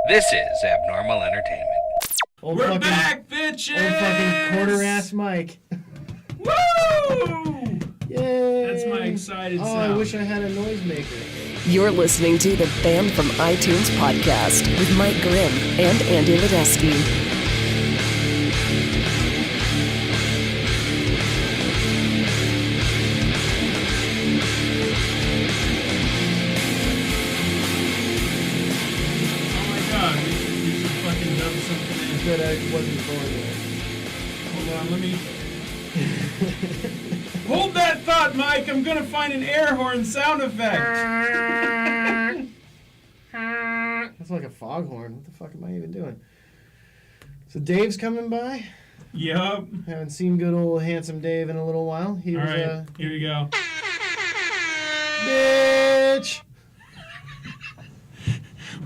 This is Abnormal Entertainment. We're back, bitches! Old fucking quarter-ass Mike. Woo! Yay! That's my excited Oh, sound. I wish I had a noisemaker. You're listening to the Banned from iTunes podcast with Mike Grimm and Andy Ledeski. That I wasn't born with. Hold on, let me... Hold that thought, Mike! I'm gonna find an air horn sound effect! That's like a foghorn. What the fuck am I even doing? So Dave's coming by. Yup. Haven't seen good old handsome Dave in a little while. He was, Alright, here we go. Bitch!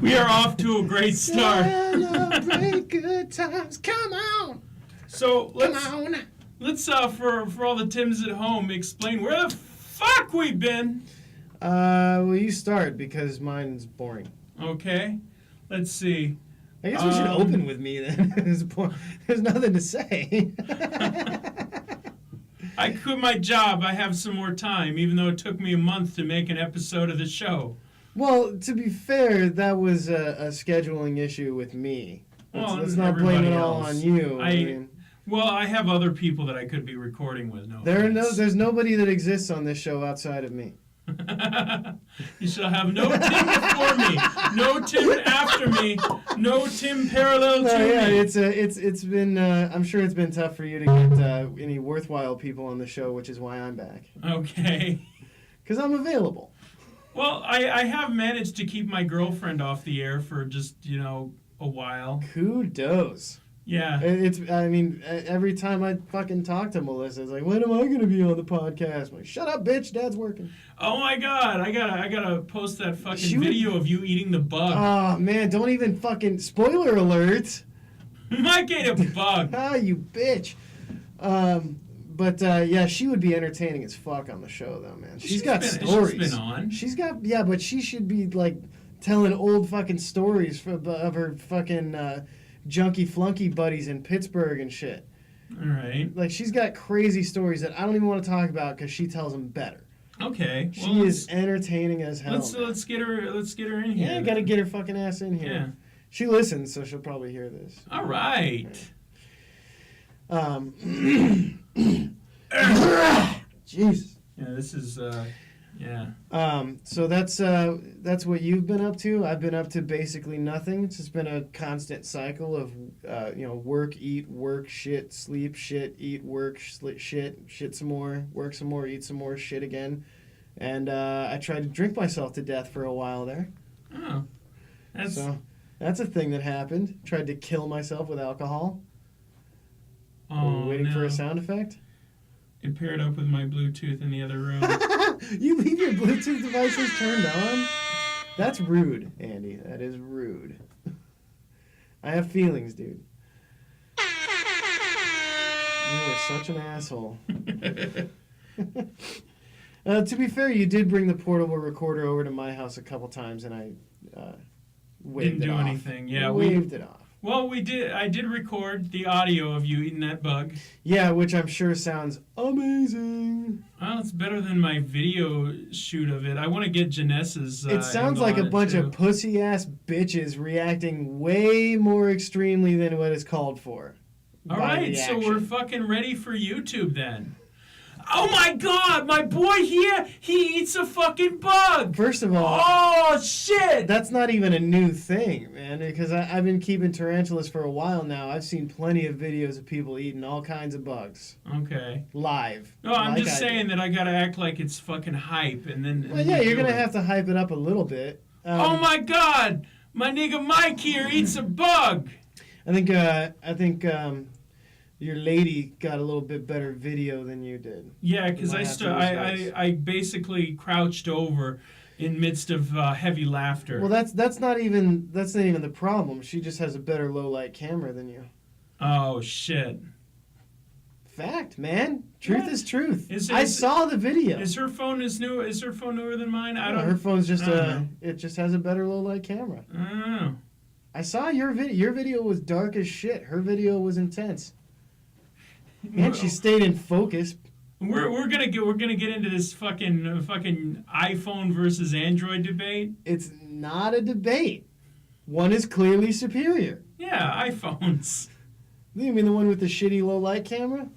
We are off to a great start. Celebrate good times. Come on! So, let's for all the Tims at home, explain where the fuck we've been. Well, you start because mine's boring. Okay. Let's see. I guess we should open with me then. There's nothing to say. I quit my job. I have some more time, even though it took me a month to make an episode of the show. Well, to be fair, that was a scheduling issue with me. Let's not blame it all on you. Well, I have other people that I could be recording with. There's nobody that exists on this show outside of me. You shall have no Tim before me, no Tim after me, no Tim parallel to me. It's been I'm sure it's been tough for you to get any worthwhile people on the show, which is why I'm back. Okay. Because I'm available. Well, I have managed to keep my girlfriend off the air for just, a while. Kudos. Yeah. Every time I fucking talk to Melissa, it's like, when am I going to be on the podcast? I'm like, shut up, bitch, Dad's working. Oh my God, I gotta post that fucking video of you eating the bug. Oh man, don't even fucking, spoiler alert. Mike ate a bug. You bitch. But she would be entertaining as fuck on the show, though, man. She's got stories. She's been on. But she should be like telling old fucking stories of her fucking junkie flunky buddies in Pittsburgh and shit. All right. Like she's got crazy stories that I don't even want to talk about because she tells them better. Okay. She is entertaining as hell. Let's get her in here. Yeah, gotta get her fucking ass in here. Yeah. She listens, so she'll probably hear this. All right. Jesus. Yeah, this is yeah. So that's what you've been up to. I've been up to basically nothing. It's just been a constant cycle of work, eat, work, shit, sleep, shit, eat, work, shit some more, work some more, eat some more, shit again. And I tried to drink myself to death for a while there. Oh. That's a thing that happened. Tried to kill myself with alcohol. Oh, waiting for a sound effect. It paired up with my Bluetooth in the other room. You leave your Bluetooth devices turned on? That's rude, Andy. That is rude. I have feelings, dude. You are such an asshole. To be fair, you did bring the portable recorder over to my house a couple times, and I waved Didn't it do off. anything. Yeah, waved it off. Well, I did record the audio of you eating that bug. Yeah, which I'm sure sounds amazing. Well, it's better than my video shoot of it. I want to get Janessa's It sounds like a bunch of pussy-ass bitches reacting way more extremely than what is called for. All right, so we're fucking ready for YouTube then. Oh my God, my boy here, he eats a fucking bug. First of all, oh shit, that's not even a new thing, man, because I've been keeping tarantulas for a while now. I've seen plenty of videos of people eating all kinds of bugs. Okay. Live. No, I'm just saying that I gotta act like it's fucking hype, and then. Well, yeah, you're gonna have to hype it up a little bit. Oh my God, my nigga Mike here eats a bug. I think your lady got a little bit better video than you did. Yeah, because I basically crouched over in midst of heavy laughter. Well, that's not even the problem. She just has a better low light camera than you. Oh shit. Fact, man. Truth is truth. I saw the video. Is her phone newer than mine? Her phone's just it just has a better low light camera. I don't know. I saw your video. Your video was dark as shit. Her video was intense. And she stayed in focus. We're gonna get into this fucking iPhone versus Android debate. It's not a debate. One is clearly superior. Yeah, iPhones. You mean the one with the shitty low light camera?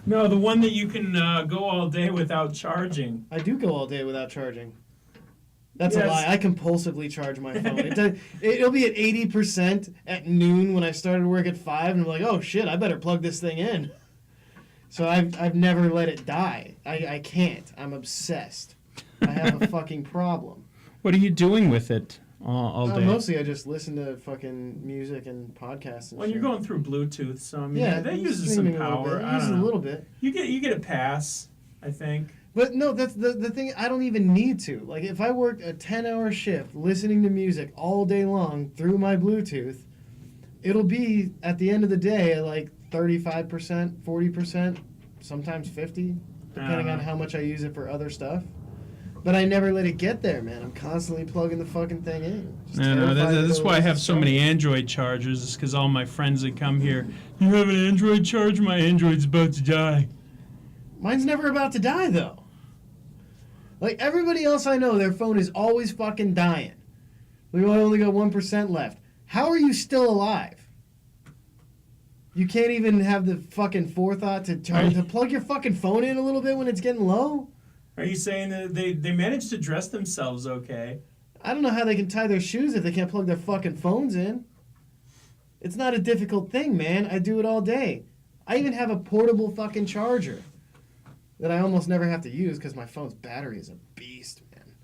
No, the one that you can go all day without charging. I do go all day without charging. That's a lie. I compulsively charge my phone. It'll be at 80% at noon when I started work at 5, and I'm like, oh shit, I better plug this thing in. So I've never let it die. I can't. I'm obsessed. I have a fucking problem. What are you doing with it all day? Mostly I just listen to fucking music and podcasts and Well, shit. you're going through Bluetooth, so I mean, yeah, that uses some power. It uses a little bit. You get a pass, I think. But no, that's the thing. I don't even need to. Like, if I work a 10-hour shift listening to music all day long through my Bluetooth, it'll be, at the end of the day, like 35%, 40%, sometimes 50%, depending on how much I use it for other stuff. But I never let it get there, man. I'm constantly plugging the fucking thing in. That's why I have so many Android chargers. Is because all my friends that come here, you have an Android charger? My Android's about to die. Mine's never about to die, though. Like, everybody else I know, their phone is always fucking dying. We only got 1% left. How are you still alive? You can't even have the fucking forethought to plug your fucking phone in a little bit when it's getting low? Are you saying that they managed to dress themselves okay? I don't know how they can tie their shoes if they can't plug their fucking phones in. It's not a difficult thing, man. I do it all day. I even have a portable fucking charger that I almost never have to use because my phone's battery is a beast, man.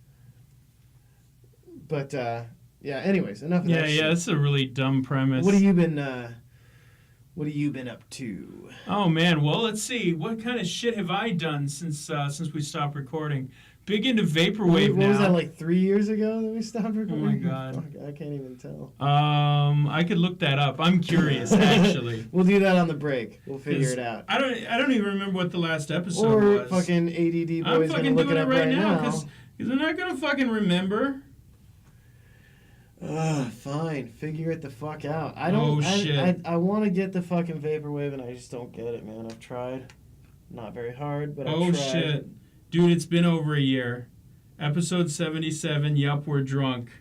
But, yeah, anyways, enough of that shit. Yeah, that's a really dumb premise. What have you been up to? Oh, man, well, let's see. What kind of shit have I done since we stopped recording? Big into vaporwave now. What was that, like 3 years ago that we stopped recording? Oh, my God. Fuck, I can't even tell. I could look that up. I'm curious, actually. We'll do that on the break. We'll figure it out. I don't even remember what the last episode or was. Fucking ADD I'm boy's fucking gonna look doing it it up right now. now because they're not gonna fucking remember. Fine. Figure it the fuck out. I don't. Shit. I want to get the fucking vaporwave, and I just don't get it, man. I've tried. Not very hard, but I've tried. Shit. Dude, it's been over a year. Episode 77, Yup, We're Drunk.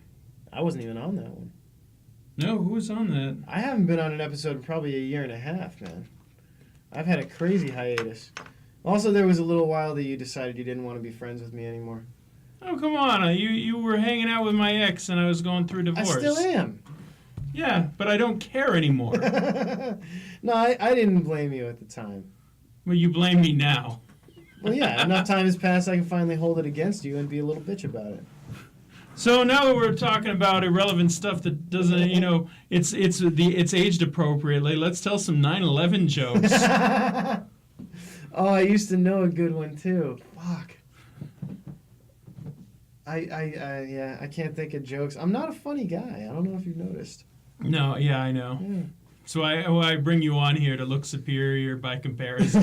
I wasn't even on that one. No, who was on that? I haven't been on an episode in probably a year and a half, man. I've had a crazy hiatus. Also, there was a little while that you decided you didn't want to be friends with me anymore. Oh, come on. You were hanging out with my ex and I was going through divorce. I still am. Yeah, but I don't care anymore. No, I didn't blame you at the time. Well, you blame me now. Well, yeah, enough time has passed I can finally hold it against you and be a little bitch about it. So now that we're talking about irrelevant stuff that doesn't, it's aged appropriately, let's tell some 9/11 jokes. Oh, I used to know a good one too. Fuck. I can't think of jokes. I'm not a funny guy. I don't know if you've noticed. No, yeah, I know. Yeah. So I bring you on here to look superior by comparison.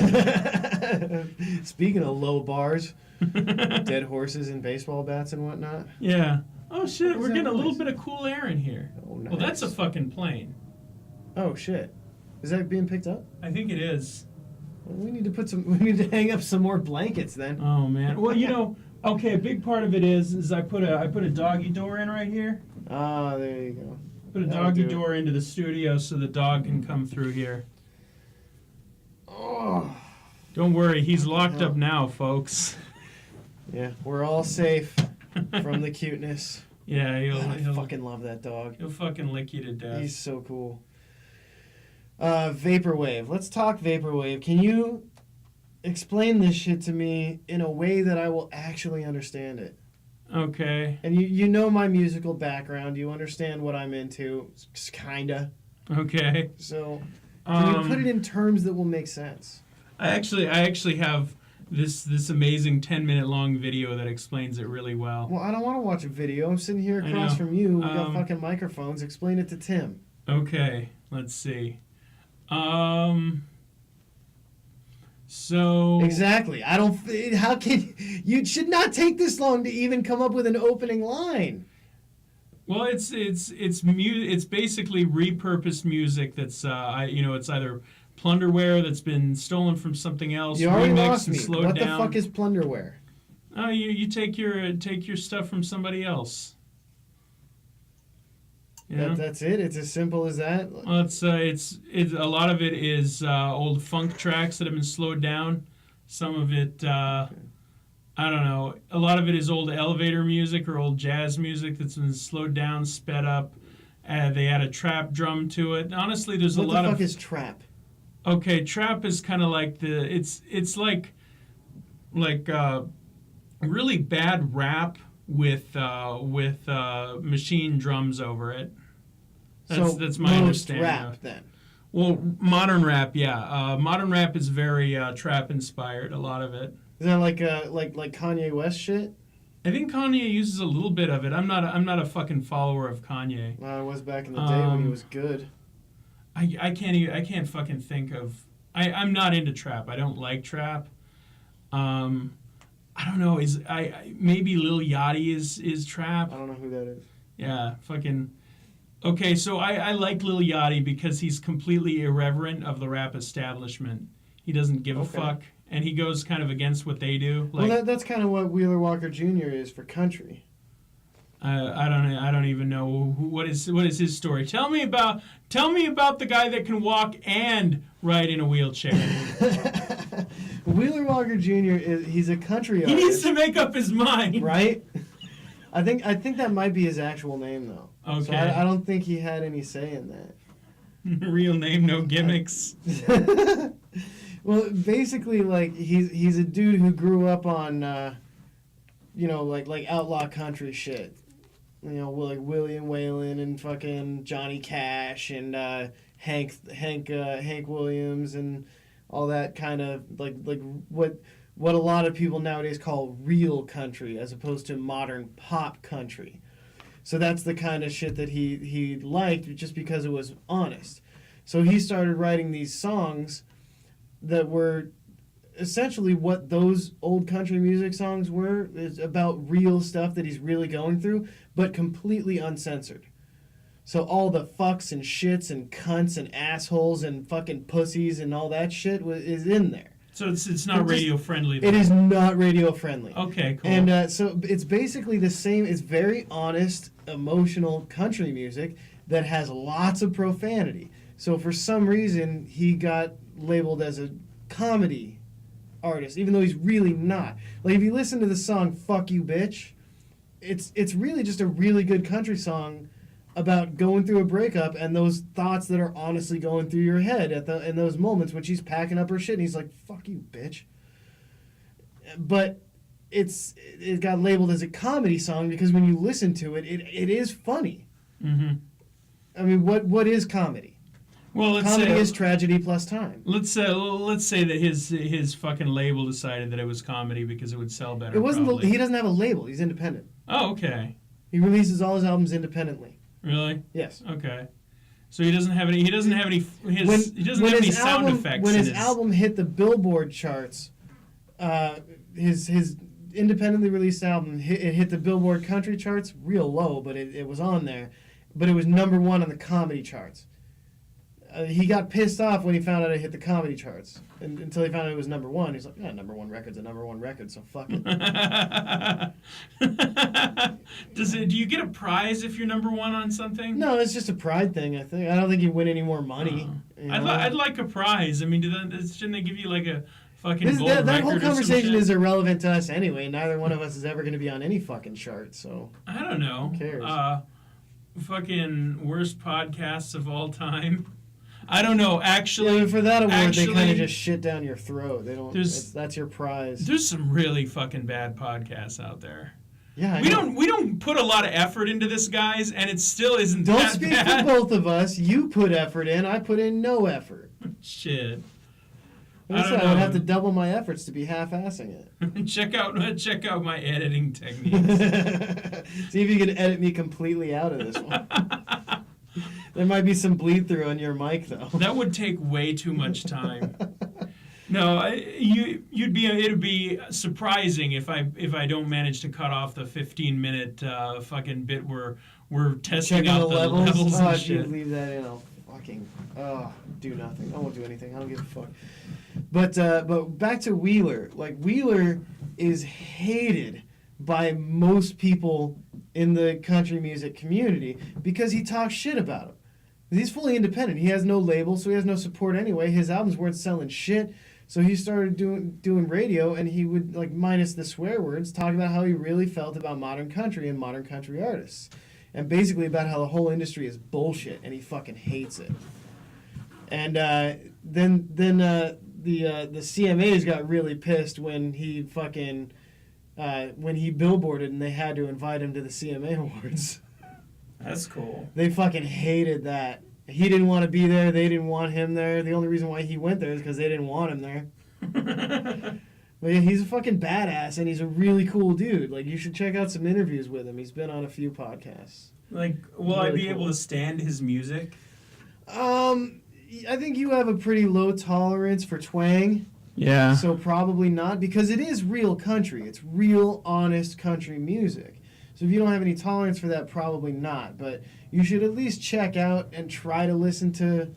Speaking of low bars, dead horses and baseball bats and whatnot. Yeah. Oh shit, we're getting a little noise? bit of cool air in here. Oh, nice. Well, that's a fucking plane. Oh shit. Is that being picked up? I think it is. Well, we need to hang up some more blankets then. Oh man. Well, okay, a big part of it is I put a doggy door in right here. Ah, there you go. Put a doggy door into the studio so the dog can come through here. Oh. Don't worry, he's locked up now, folks. Yeah, we're all safe from the cuteness. Yeah, I he'll fucking love that dog. He'll fucking lick you to death. He's so cool. Vaporwave. Let's talk vaporwave. Can you explain this shit to me in a way that I will actually understand it? Okay. And you know my musical background. You understand what I'm into, kinda. Okay. So, can you put it in terms that will make sense? I actually have this amazing 10-minute long video that explains it really well. Well, I don't want to watch a video. I'm sitting here across from you. We got fucking microphones. Explain it to Tim. Okay. Let's see. So exactly. I don't. How can you should not take this long to even come up with an opening line. Well, it's basically repurposed music that's it's either plunderware that's been stolen from something else, You already remixed lost and me. slowed What down. the fuck is plunderware? Oh, you take your stuff from somebody else. You know? That's it. It's as simple as that. Well, it's a lot of it is old funk tracks that have been slowed down. Some of it, I don't know. A lot of it is old elevator music or old jazz music that's been slowed down, sped up. They add a trap drum to it. Honestly, there's a lot of. What the fuck is trap? Okay, trap is kind of like it's like really bad rap with machine drums over it. That's my understanding. Rap then. Well, modern rap, yeah. Modern rap is very trap inspired. A lot of it. Is that like Kanye West shit? I think Kanye uses a little bit of it. I'm not a fucking follower of Kanye. I was back in the day when he was good. I can't fucking think of. I'm not into trap. I don't like trap. I don't know. Maybe Lil Yachty is trap? I don't know who that is. Yeah, fucking. Okay, so I like Lil Yachty because he's completely irreverent of the rap establishment. He doesn't give a fuck, and he goes kind of against what they do. Like, well, that's kind of what Wheeler Walker Jr. is for country. I don't even know what is his story. Tell me about the guy that can walk and ride in a wheelchair. Wheeler Walker Jr. he's a country artist. He needs to make up his mind, right? I think that might be his actual name though. Okay. So I don't think he had any say in that. Real name, no gimmicks. Well, basically, like he's a dude who grew up on, like outlaw country shit. You know, like William Whalen and fucking Johnny Cash and Hank Williams and all that kind of like what a lot of people nowadays call real country as opposed to modern pop country. So that's the kind of shit that he liked just because it was honest. So he started writing these songs that were essentially what those old country music songs were. It's about real stuff that he's really going through, but completely uncensored. So all the fucks and shits and cunts and assholes and fucking pussies and all that shit is in there. So it's not radio friendly. It is not radio friendly. Okay, cool. And so it's basically the same. It's very honest, emotional country music that has lots of profanity. So for some reason, he got labeled as a comedy artist, even though he's really not. Like if you listen to the song "Fuck You, Bitch," it's really just a really good country song about going through a breakup and those thoughts that are honestly going through your head in those moments when she's packing up her shit and he's like, "Fuck you, bitch." But it got labeled as a comedy song because when you listen to it is funny. Mm-hmm. I mean, what is comedy? Well, comedy is tragedy plus time. Let's say that his fucking label decided that it was comedy because it would sell better. It wasn't. Probably. He doesn't have a label. He's independent. Oh, okay. He releases all his albums independently. Really? Yes. Okay. So he doesn't have any. He doesn't have any. He doesn't have any sound effects. When his album hit the Billboard charts, his independently released album hit the Billboard country charts real low, but it was on there. But it was number one on the comedy charts. He got pissed off when he found out it hit the comedy charts. Until he found out it was number one. He's like, yeah, number one record's a number one record, so fuck it. Do you get a prize if you're number one on something? No, it's just a pride thing, I think. I don't think you win any more money. I'd like a prize. I mean, shouldn't they give you like a fucking gold record that whole conversation or is irrelevant to us anyway. Neither one of us is ever going to be on any fucking chart, so. I don't know. Who cares? Fucking worst podcasts of all time. I don't know. Actually, yeah, for that award, they kind of just shit down your throat. They don't. That's your prize. There's some really fucking bad podcasts out there. Yeah, we don't put a lot of effort into this, guys, and it still isn't don't that speak bad. for both of us. You put effort in. I put in no effort. Shit. I would have to double my efforts to be half-assing it. check out my editing techniques. See if you can edit me completely out of this one. There might be some bleed through on your mic, though. That would take way too much time. No, it'd be surprising if I don't manage to cut off the 15-minute fucking bit where we're testing Checking out the the levels. levels Oh, and if you shit. leave that in, I'll fucking do nothing. I won't do anything. I don't give a fuck. But back to Wheeler. Like, Wheeler is hated by most people in the country music community because he talks shit about him. He's fully independent. He has no label, so he has no support anyway. His albums weren't selling shit. So he started doing radio, and he would, like, minus the swear words, talk about how he really felt about modern country and modern country artists. And basically about how the whole industry is bullshit, and he fucking hates it. And then the CMAs got really pissed when he fucking when he billboarded and they had to invite him to the CMA Awards. That's cool. They fucking hated that. He didn't want to be there. They didn't want him there. The only reason why he went there is because they didn't want him there. But yeah, he's a fucking badass, and he's a really cool dude. Like, you should check out some interviews with him. He's been on a few podcasts. Like, will I Really be cool. able to stand his music? I think you have a pretty low tolerance for twang. Yeah. So probably not, because it is real country. It's real, honest country music. So if you don't have any tolerance for that, probably not. But you should at least check out and try to listen to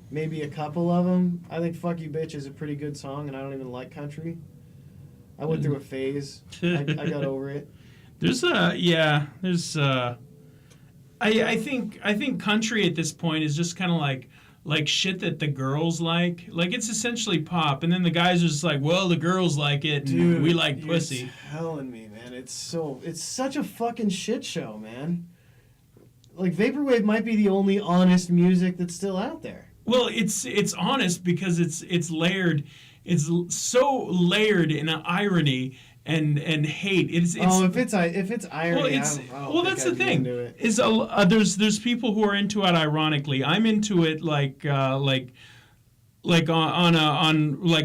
maybe a couple of them. I think Fuck You Bitch is a pretty good song, and I don't even like country. I went through a phase. I got over it. I think country at this point is just kind of like shit that the girls like. Like, it's essentially pop, and then the guys are just like, well, the girls like it, and Dude, we like pussy. You're telling me, man. It's such a fucking shit show, man. Like, Vaporwave might be the only honest music that's still out there. Well, it's honest because it's layered. It's so layered in irony and hate. It's if it's irony, well, that's the thing. Is there's people who are into it ironically. I'm into it like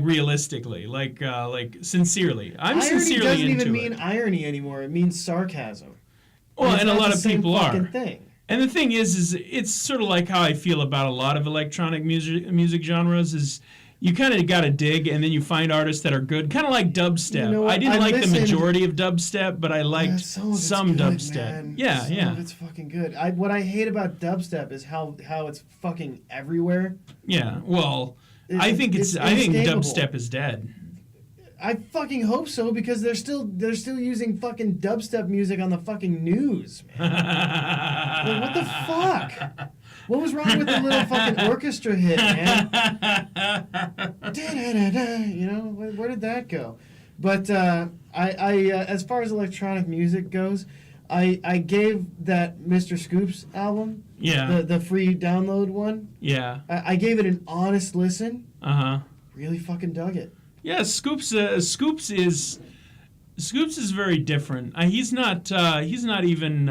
realistically, like sincerely. I'm irony sincerely doesn't into even mean it. irony anymore. It means sarcasm. Well, and a that's lot the of same people are. fucking thing. And the thing is it's sort of like how I feel about a lot of electronic music genres is you kind of got to dig, and then you find artists that are good, kind of like dubstep. You know what? I didn't I like listened- the majority of dubstep, but I liked Some of it's some good, dubstep. man. Yeah, Some yeah. of it's fucking good. What I hate about dubstep is how it's fucking everywhere. Yeah, well, I think it's dubstep inescapable. is dead. I fucking hope so, because they're still using fucking dubstep music on the fucking news, man. Like, what the fuck? What was wrong with the little fucking orchestra hit, man? Da-da-da-da, you know, where did that go? But I as far as electronic music goes, I gave that Mr. Scoops album, Yeah. the free download one, Yeah. I gave it an honest listen. Uh-huh. Really fucking dug it. Yeah, Scoops is very different. He's not even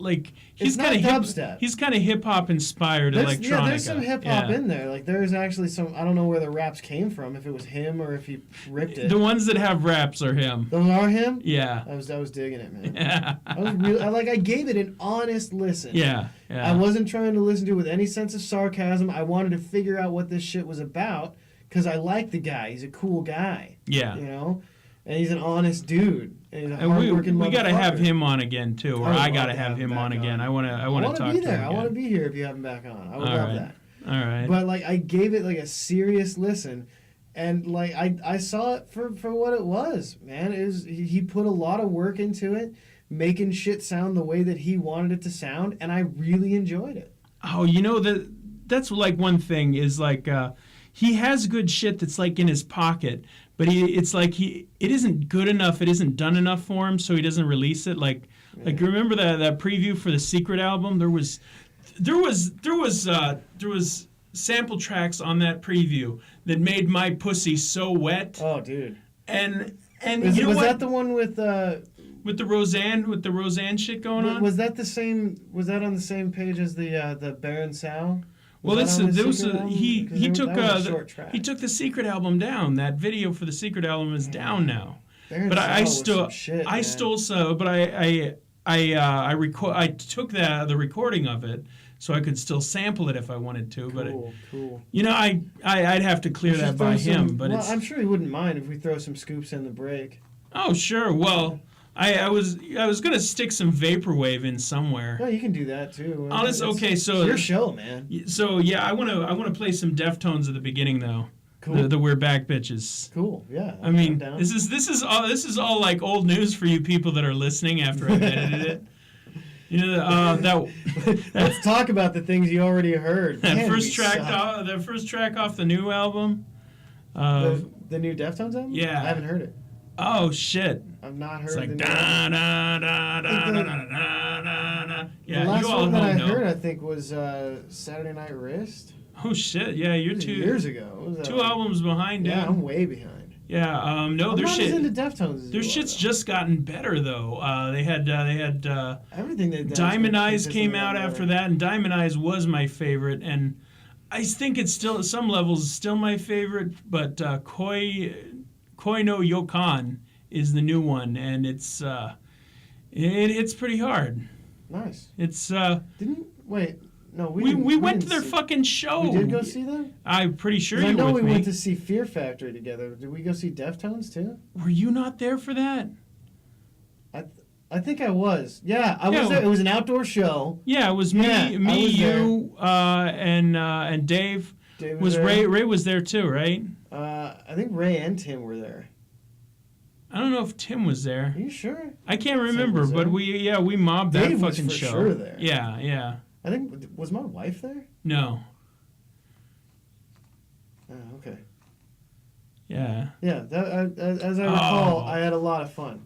like It's he's not kind of dubstep. He's kind of hip hop inspired electronica. Yeah, there's some hip hop Yeah. in there. Like, there's actually some. I don't know where the raps came from. If it was him or if he ripped it. The ones that have raps are him. Those are him. Yeah. I was digging it, man. Yeah. I gave it an honest listen. Yeah. Yeah. I wasn't trying to listen to it with any sense of sarcasm. I wanted to figure out what this shit was about because I like the guy. He's a cool guy. Yeah. You know, and he's an honest dude. And he's a And hardworking we got to have motherfucker. him on again too, or I would I love got to to have have him him on back again. on. I want to talk be to there. him I want to again. be here if you have him back on. I would All love right. that. All right. But like, I gave it like a serious listen, and like I saw it for what it was, man. He put a lot of work into it, making shit sound the way that he wanted it to sound, and I really enjoyed it. Oh, you know that's like one thing is like he has good shit that's like in his pocket, but it isn't good enough. It isn't done enough for him, so he doesn't release it. Like remember that preview for the Secret album? There was sample tracks on that preview that made my pussy so wet. Oh, dude. And Was, you know was what? that the one with with the Roseanne shit going on? Was that the same? Was that on the same page as the Baron Sow? Well, Was that on the Secret album? he 'Cause took that was a short track. he took the Secret album down. That video for the Secret album is down now. Baron But Sow I was still some shit, I man. stole so. But I took the recording of it. so I could still sample it if I wanted to. Cool. You know, I'd have to clear that by him. But I'm sure he wouldn't mind if we throw some scoops in the break. Oh, sure. Well, I was gonna stick some vaporwave in somewhere. No, you can do that too. Okay, so it's your show, man. So yeah, I wanna play some Deftones at the beginning though. Cool. The We're Back bitches. Cool. Yeah. I mean, this is all like old news for you people that are listening after I've edited it. You know Let's talk about the things you already heard. that first track off the new album. The new Deftones album? Yeah. I haven't heard it. Oh shit. I've not heard It's like the da new da da da da da da da. Yeah, the last you all one that I know. heard, I think, was Saturday Night Wrist. Oh shit! Yeah, you're years ago. Two albums behind. Yeah, dude. I'm way behind. Yeah, I'm their not shit. as into Deftones as Their you shit's are, just gotten better though. They had everything they've done. Diamond Eyes came out after that, and Diamond Eyes was my favorite, and I think it's still at some levels still my favorite. But Koi no Yokan is the new one, and it's pretty hard. Nice. It's we went to their fucking show. We did go see them? I'm pretty sure you I were know with we me. went to see Fear Factory together. Did we go see Deftones too? Were you not there for that? I think I was. Yeah, I was there. It was an outdoor show. Yeah, it was me, you, and Dave. Dave was there. Ray? Ray was there too, right? I think Ray and Tim were there. I don't know if Tim was there. Are you sure? I can't remember, but we mobbed that Dave fucking was for show. sure there. Yeah. I think, was my wife there? No. Oh, okay. Yeah. Yeah, as I recall, I had a lot of fun.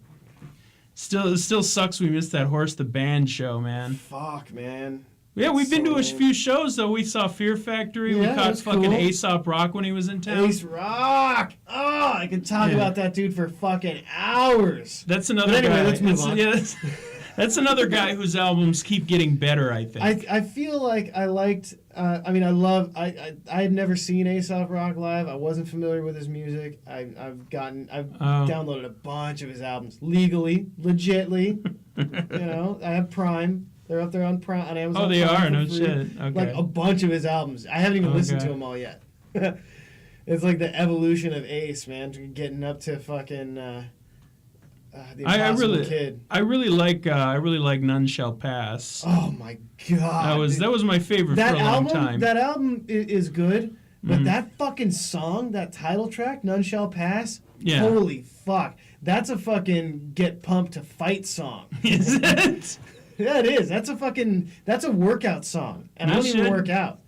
It still sucks we missed that Horse the Band show, man. Fuck, man. Yeah, we've been to a few shows, though. We saw Fear Factory. Yeah, we caught fucking cool. Aesop Rock when he was in town. Ace Rock! Oh, I could talk about that dude for fucking hours. That's another But anyway, guy. let's move on. Yeah, that's another guy whose albums keep getting better, I think. I feel like I liked, I had never seen Aesop Rock live. I wasn't familiar with his music. I've downloaded a bunch of his albums legally, legitly. I have Prime. They're up there on Amazon. Oh, they Prime are? No for free. shit. Okay. Like a bunch of his albums. I haven't even listened to them all yet. It's like the evolution of Ace, man. Getting up to fucking the Impossible Kid. I really like None Shall Pass. Oh my god. That was my favorite for a long time. That album is good, but that fucking song, that title track, None Shall Pass. Yeah. Holy fuck. That's a fucking get pumped to fight song. Is it? Yeah, it is. That's a workout song. And I don't even work out.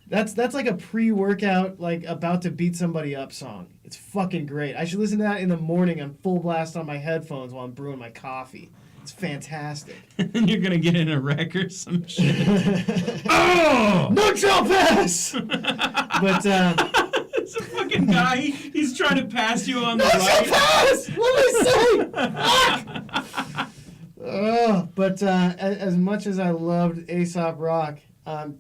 That's like a pre-workout, like about to beat somebody up song. It's fucking great. I should listen to that in the morning on full blast on my headphones while I'm brewing my coffee. It's fantastic. You're gonna get in a wreck or some shit. Oh! No shall pass! But it's a fucking guy. He's trying to pass you on the no right. shall pass! What am I saying? But as much as I loved Aesop Rock,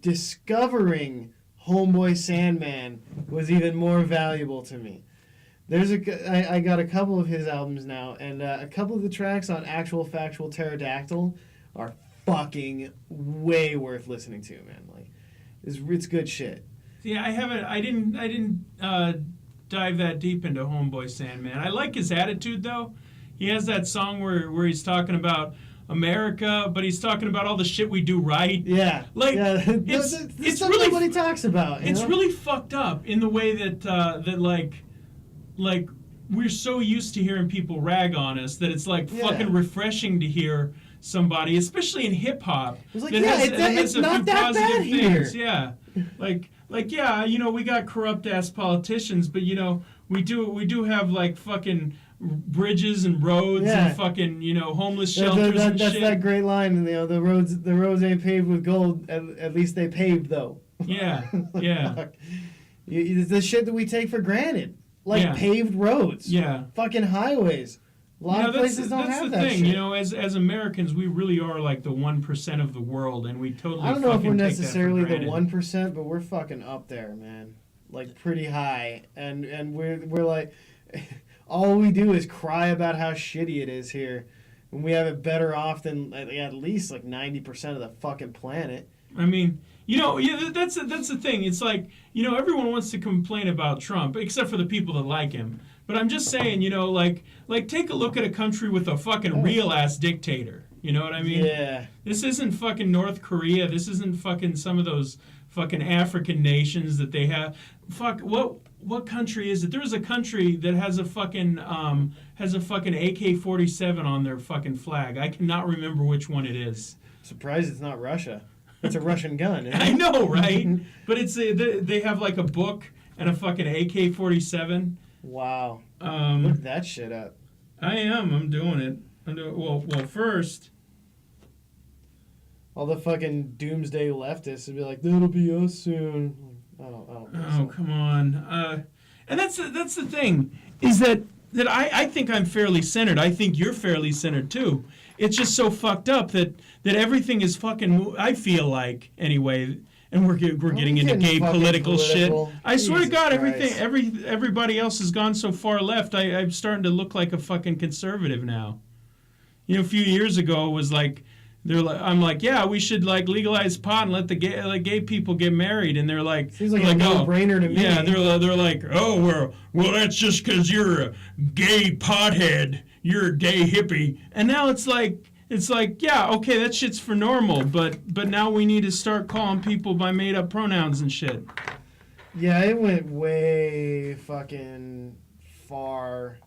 discovering Homeboy Sandman was even more valuable to me. I got a couple of his albums now, and a couple of the tracks on Actual Factual Pterodactyl are fucking way worth listening to, man. Like, it's good shit. Yeah, I didn't dive that deep into Homeboy Sandman. I like his attitude though. He has that song where he's talking about America, but he's talking about all the shit we do right. Yeah, like it's really what he talks about. It's really fucked up in the way that like we're so used to hearing people rag on us that it's like fucking refreshing to hear somebody, especially in hip hop. It's like, it's not that bad here. Yeah, like yeah, we got corrupt ass politicians, but we do have like fucking bridges and roads and fucking homeless shelters and shit. That's that great line. The roads ain't paved with gold. At least they paved though. Yeah. It's the shit that we take for granted, like paved roads. Yeah. Fucking highways. A lot of places don't have that thing. shit. As Americans, we really are like the 1% of the world, and we totally. I don't know if we're take that for necessarily the granted. 1%, but we're fucking up there, man. Like pretty high, and we're like. All we do is cry about how shitty it is here, when we have it better off than at least like 90% of the fucking planet. I mean, yeah, that's the thing. It's like, everyone wants to complain about Trump, except for the people that like him. But I'm just saying, like take a look at a country with a fucking real-ass dictator. You know what I mean? Yeah. This isn't fucking North Korea. This isn't fucking some of those fucking African nations that they have. Fuck, what country is it? There's a country that has a fucking AK-47 on their fucking flag. I cannot remember which one it is. Surprised it's not Russia. It's a Russian gun. Isn't it? I know, right? But it's they have like a book and a fucking AK-47. Wow. Look that shit up. I'm doing it. Well, first. All the fucking doomsday leftists would be like, "That'll be us soon." I don't think so. Come on. And that's the thing, is that I think I'm fairly centered. I think you're fairly centered too. It's just so fucked up that everything is fucking. I feel like anyway, and we're getting into gay political shit. I swear to God, everybody else has gone so far left. I'm starting to look like a fucking conservative now. A few years ago it was like. I'm like, yeah, we should like legalize pot and let the gay people get married, and they're like, seems like a no-brainer to me. Yeah, they're like, oh, well, that's just because you're a gay pothead, you're a gay hippie, and now it's like, yeah, okay, that shit's for normal, but now we need to start calling people by made-up pronouns and shit. Yeah, it went way fucking far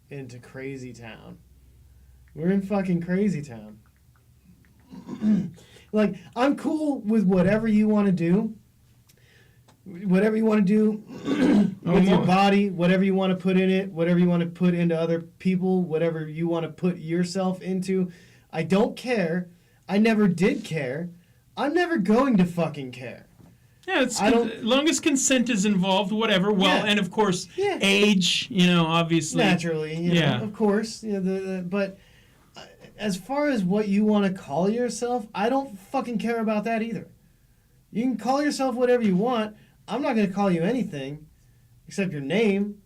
into crazy town. We're in fucking crazy town. Like, I'm cool with whatever you want to do. Whatever you want to do with your body, whatever you want to put in it, whatever you want to put into other people, whatever you want to put yourself into. I don't care. I never did care. I'm never going to fucking care. Yeah, as long as consent is involved, whatever. Well, yeah. And of course, age, obviously. Naturally, of course. But as far as what you want to call yourself, I don't fucking care about that either. You can call yourself whatever you want. I'm not going to call you anything except your name.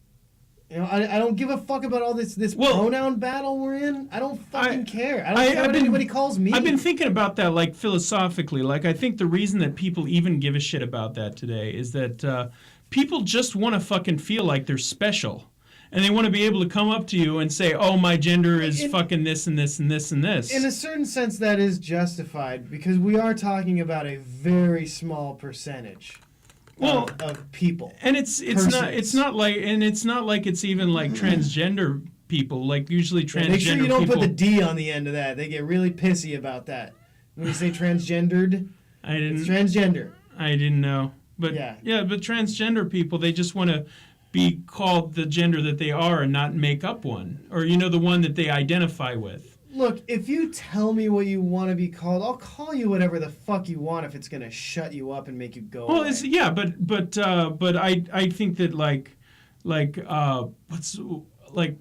I don't give a fuck about all this pronoun battle we're in. I don't fucking care. I don't care what anybody calls me. I've been thinking about that, like, philosophically. Like, I think the reason that people even give a shit about that today is that people just want to fucking feel like they're special. And they want to be able to come up to you and say, oh, my gender is fucking this and this and this and this. In a certain sense, that is justified because we are talking about a very small percentage of people. And it's not like it's even like transgender people. Like usually transgender people. Make sure you don't put the D on the end of that. They get really pissy about that. When you say transgendered, it's transgender. I didn't know. But but transgender people, they just want to be called the gender that they are and not make up one, or the one that they identify with. Look, if you tell me what you want to be called, I'll call you whatever the fuck you want if it's gonna shut you up and make you go away. But I think that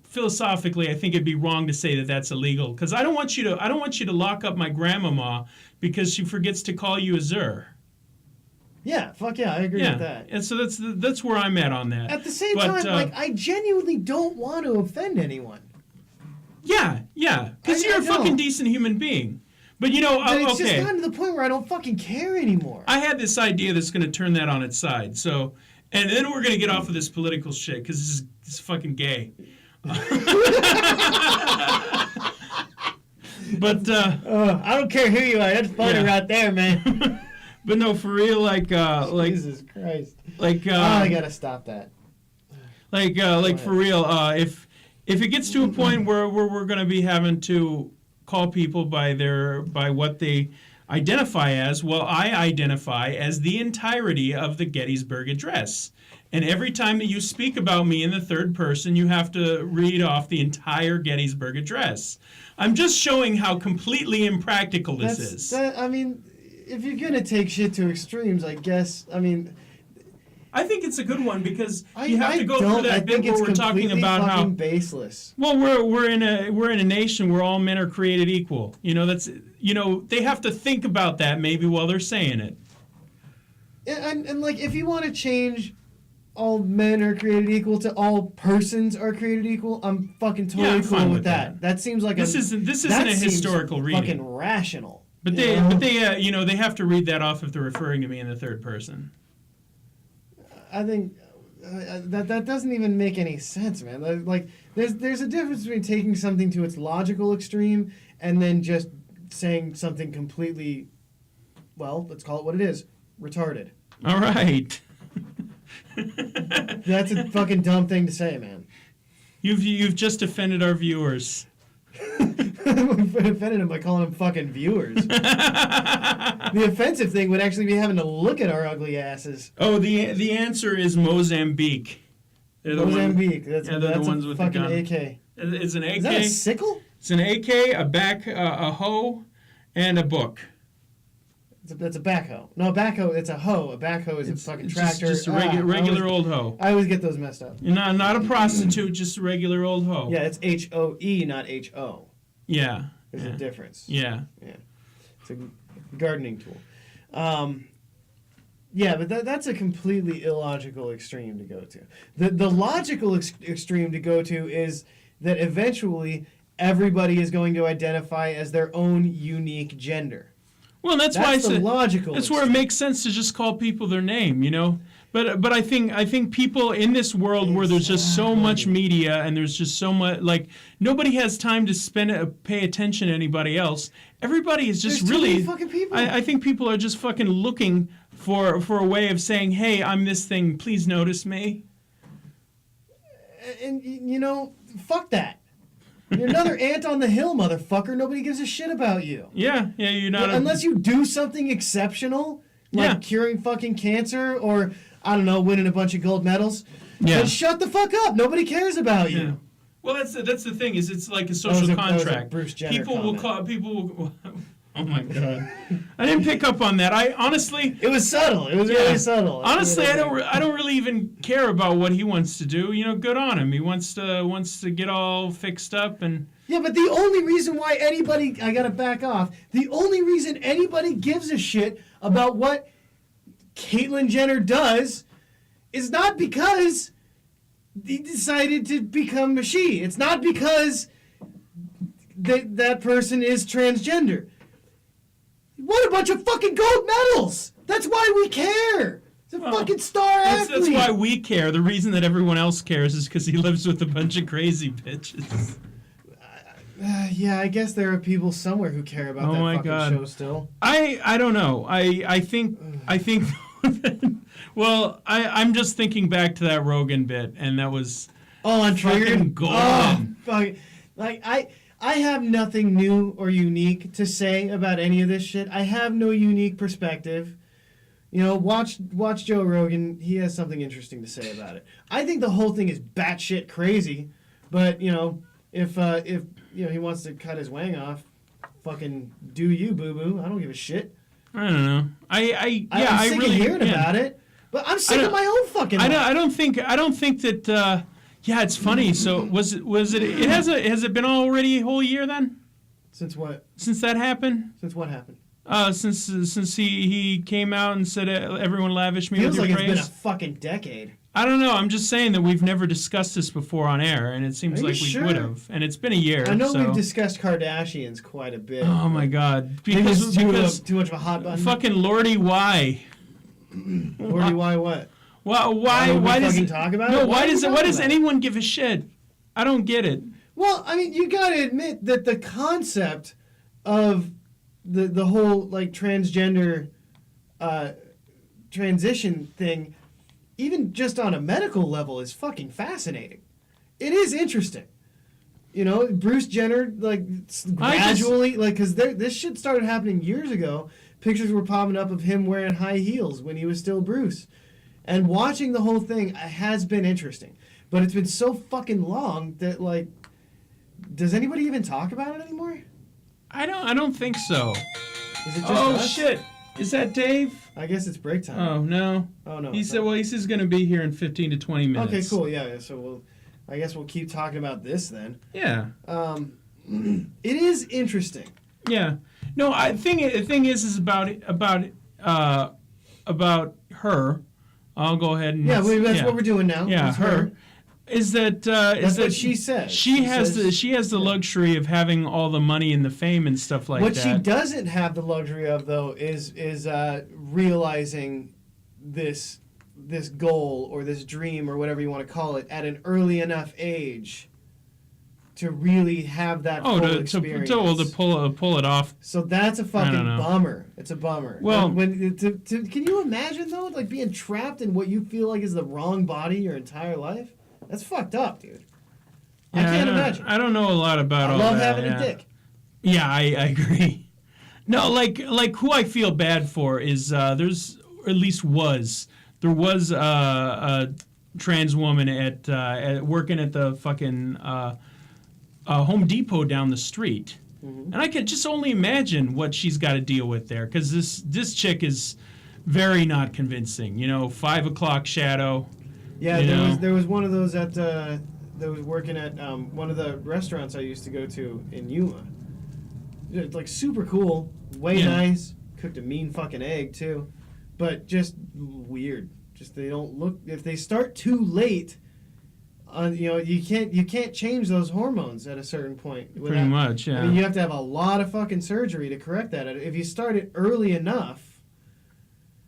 philosophically, I think it'd be wrong to say that that's illegal, because I don't want you to lock up my grandmama because she forgets to call you a Zer. Yeah, fuck yeah, I agree with that. And so that's where I'm at on that. At the same time, I genuinely don't want to offend anyone. Yeah, because you're a fucking decent human being. But it's just gotten to the point where I don't fucking care anymore. I had this idea that's going to turn that on its side. So, and then we're going to get off of this political shit because this is fucking gay. But I don't care who you are. That's funny right there, man. But no, for real, like Jesus Christ. Like I gotta stop that. Like for real, if it gets to a point where we're gonna be having to call people by what they identify as, well, I identify as the entirety of the Gettysburg Address. And every time that you speak about me in the third person, you have to read off the entire Gettysburg Address. I'm just showing how completely impractical this is. If you're going to take shit to extremes, I guess, I think it's a good one because you have to go through that bit where we're talking about how baseless. Well, we're in a nation where all men are created equal. They have to think about that maybe while they're saying it. And like, if you want to change all men are created equal to all persons are created equal, I'm fucking totally cool with that. That seems like this isn't a historical reading. Fucking rational. But they you know, they have to read that off if they're referring to me in the third person. I think that doesn't even make any sense, man. Like, there's a difference between taking something to its logical extreme and then just saying something completely, well, let's call it what it is, retarded. All right. That's a fucking dumb thing to say, man. You've just offended our viewers. We offended them by calling them fucking viewers. The offensive thing would actually be having to look at our ugly asses. Oh, the answer is Mozambique. Mozambique. That's the ones a with fucking the gun. AK. It's an AK. Is that a sickle? It's an AK, a hoe, and a book. That's a backhoe. No, a backhoe. It's a hoe. A backhoe is a fucking tractor. Just a regular old hoe. I always get ththose messed up. You're not a prostitute, just a regular old hoe. Yeah, it's HOE, not HO. Yeah. There's a difference. Yeah. Yeah. It's a gardening tool. Yeah, but that's a completely illogical extreme to go to. The logical extreme to go to is that eventually everybody is going to identify as their own unique gender. Well, that's why I said logical. That's where it makes sense to just call people their name, you know. But I think people in this world where there's just so much media and there's just so much, like, nobody has time to pay attention to anybody else. Everybody is just There's really too many fucking people. I think people are just fucking looking for a way of saying, hey, I'm this thing, please notice me. And you know, fuck that. You're another ant on the hill, motherfucker. Nobody gives a shit about you. Yeah, you're not. Unless you do something exceptional, like curing fucking cancer or, I don't know, winning a bunch of gold medals, then shut the fuck up. Nobody cares about you. Yeah. Well, that's the thing, is it's like a social contract. That was a Bruce Jenner People will. Oh my god! I didn't pick up on that. I honestly. It was subtle. It was really subtle. Honestly, I don't really even care about what he wants to do. You know, good on him. He wants to get all fixed up and. Yeah, but the only reason why anybody, I gotta back off. The only reason anybody gives a shit about what Caitlyn Jenner does is not because he decided to become a she. It's not because that person is transgender. What a bunch of fucking gold medals! That's why we care! It's a fucking star athlete! That's why we care. The reason that everyone else cares is because he lives with a bunch of crazy bitches. Yeah, I guess there are people somewhere who care about that fucking show still. I don't know. I think well, I'm just thinking back to that Rogan bit, and that was I'm triggered. fucking golden. Oh, fuck. Like, I have nothing new or unique to say about any of this shit. I have no unique perspective. You know, watch Joe Rogan. He has something interesting to say about it. I think the whole thing is batshit crazy, but you know, if you know he wants to cut his wang off, fucking do you, boo boo. I don't give a shit. I don't know. I'm sick of hearing about it, but I'm sick of my own fucking life. I don't think that. Yeah, it's funny. So was it? Has it been already a whole year then? Since what? Since that happened? Since what happened? Since he came out and said everyone lavished me with your praise. Feels like it's been a fucking decade. I don't know. I'm just saying that we've never discussed this before on air, and it seems like we would have. And it's been a year. I know we've discussed Kardashians quite a bit. Oh my god! Because too much of a hot button. Fucking Lordy, why? Lordy, why what? Why does fucking talk about it? No, why does anyone give a shit? I don't get it. Well, I mean, you gotta admit that the concept of the whole like transgender transition thing, even just on a medical level, is fucking fascinating. It is interesting. You know, Bruce Jenner, like, gradually, because this shit started happening years ago. Pictures were popping up of him wearing high heels when he was still Bruce. And watching the whole thing has been interesting. But it's been so fucking long that, like, does anybody even talk about it anymore? I don't think so. Is it just us? Shit. Is that Dave? I guess it's break time. Oh, no. Oh, no. He said he's going to be here in 15 to 20 minutes. Okay, cool. Yeah, so I guess we'll keep talking about this then. Yeah. It is interesting. Yeah. No, the thing is about her. I'll go ahead and... Yeah, that's what we're doing now. Yeah, her. That's what she says. She has the luxury of having all the money and the fame and stuff like what that. What she doesn't have the luxury of, though, is realizing this goal or this dream or whatever you want to call it at an early enough age to really have that full experience. To pull it off. So that's a fucking bummer. It's a bummer. Well, can you imagine, though, like being trapped in what you feel like is the wrong body your entire life? That's fucked up, dude. I can't imagine. I don't know a lot about all that. I love having a dick. Yeah, I agree. No, like who I feel bad for is there was a trans woman at working at the fucking Home Depot down the street, and I could just only imagine what she's got to deal with there, because this chick is very not convincing. 5 o'clock shadow. Yeah, there was one of those that was working at one of the restaurants I used to go to in Yuma. Like super cool, nice. Cooked a mean fucking egg too, but just weird. Just they don't look. If they start too late, you can't change those hormones at a certain point. Pretty much, yeah. I mean, you have to have a lot of fucking surgery to correct that. If you start it early enough.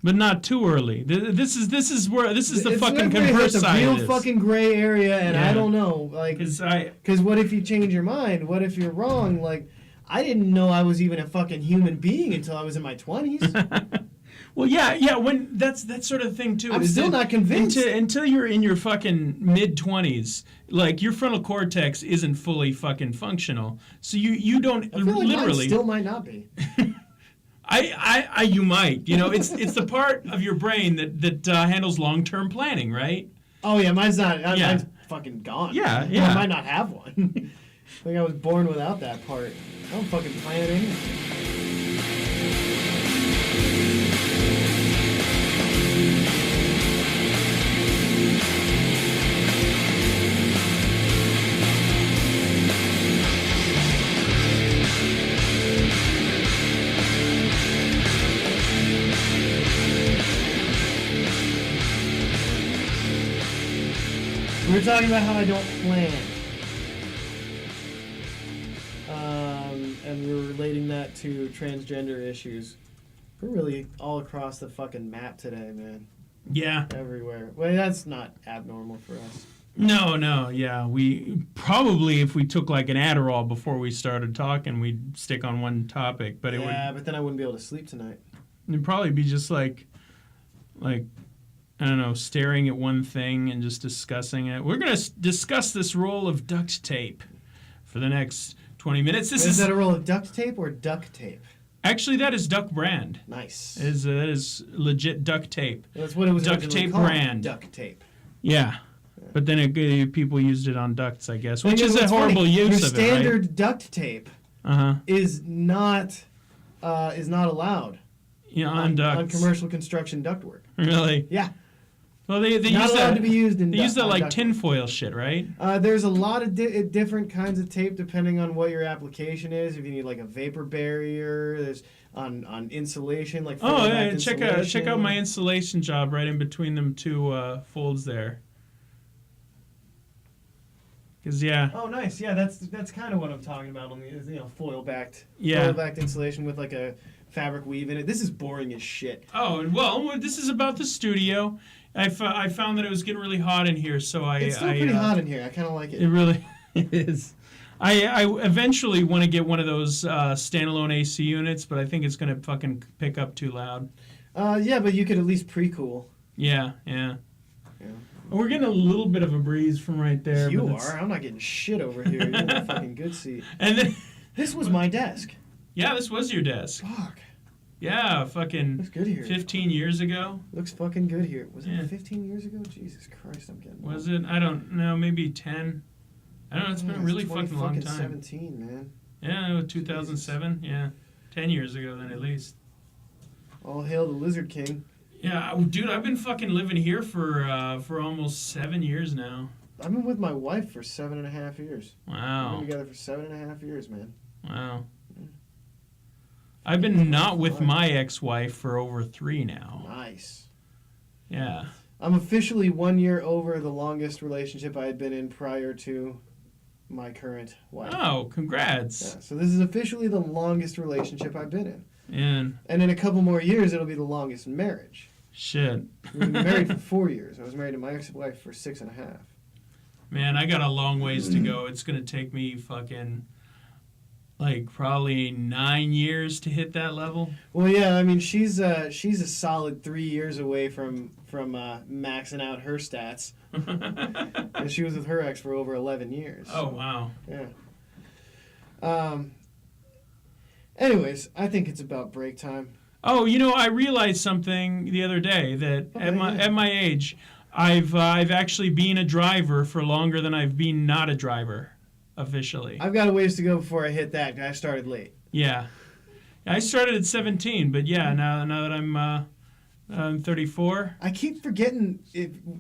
But not too early. This is the fucking converse side of this. It's a real fucking gray area, and I don't know, like, because what if you change your mind? What if you're wrong? Like, I didn't know I was even a fucking human being until I was in my 20s. Well, yeah. When that's that sort of thing too. I'm still not convinced until you're in your fucking mid-20s. Like, your frontal cortex isn't fully fucking functional, so you don't I feel like literally. Mine still might not be. You might. It's the part of your brain that handles long-term planning, right? Oh yeah, mine's not. Mine's fucking gone. Yeah. I might not have one. I think I was born without that part. I don't fucking plan anything. We were talking about how I don't plan. And we were relating that to transgender issues. We're really all across the fucking map today, man. Yeah. Everywhere. Well, that's not abnormal for us. No, yeah. We probably, if we took like an Adderall before we started talking, we'd stick on one topic. But but then I wouldn't be able to sleep tonight. It'd probably be just like I don't know, staring at one thing and just discussing it. We're going to discuss this roll of duct tape for the next 20 minutes. Is that a roll of duct tape or duct tape? Actually, that is Duck brand. Nice. That is legit duct tape. That's what it was duct tape called, brand. Duct tape. Yeah. But then people used it on ducts, I guess, which is a horrible use of it, right? Standard duct tape is not allowed. Yeah, on ducts. On commercial construction ductwork. Really? Yeah. Well, they not use allowed that to be used in. They use that like tinfoil shit, right? There's a lot of different kinds of tape depending on what your application is. If you need like a vapor barrier, there's on insulation like. Check out my insulation job right in between them two folds there. Oh, nice. Yeah, that's kind of what I'm talking about on the foil backed insulation with like a fabric weave in it. This is boring as shit. Oh well, this is about the studio. I found that it was getting really hot in here, so it's still pretty hot in here. I kind of like it. It really is. I eventually want to get one of those standalone AC units, but I think it's going to fucking pick up too loud. Yeah, but you could at least pre-cool. Yeah. We're getting a little bit of a breeze from right there. You are. I'm not getting shit over here. You're in a fucking good seat. And then this was my desk. Yeah, this was your desk. Fuck. Yeah, fucking. Looks good here. 15 years ago. Looks fucking good here. Was it 15 years ago? Jesus Christ, I'm getting. Was it? I don't know. Maybe 10. I don't know. It's been a really fucking long time. 17, man. Yeah, 2007. Jesus. Yeah, 10 years ago then at least. All hail the Lizard King. Yeah, dude, I've been fucking living here for almost 7 years now. I've been with my wife for 7.5 years. Wow. We've been together for 7.5 years, man. Wow. I've been not with my ex-wife for over 3 now. Nice. Yeah. I'm officially 1 year over the longest relationship I had been in prior to my current wife. Oh, congrats. Yeah, so this is officially the longest relationship I've been in. And And in a couple more years, it'll be the longest marriage. shit. We've been married for 4 years. I was married to my ex-wife for 6.5. Man, I got a long ways to go. It's going to take me fucking, like, probably 9 years to hit that level. Well, yeah, I mean, she's a solid 3 years away from maxing out her stats. And she was with her ex for over 11 years. Oh, wow. Yeah. Anyways, I think it's about break time. Oh, you know, I realized something the other day that at my age, I've actually been a driver for longer than I've been not a driver, officially. I've got a ways to go before I hit that. I started late. Yeah. I started at 17, but yeah, now that I'm 34. I keep forgetting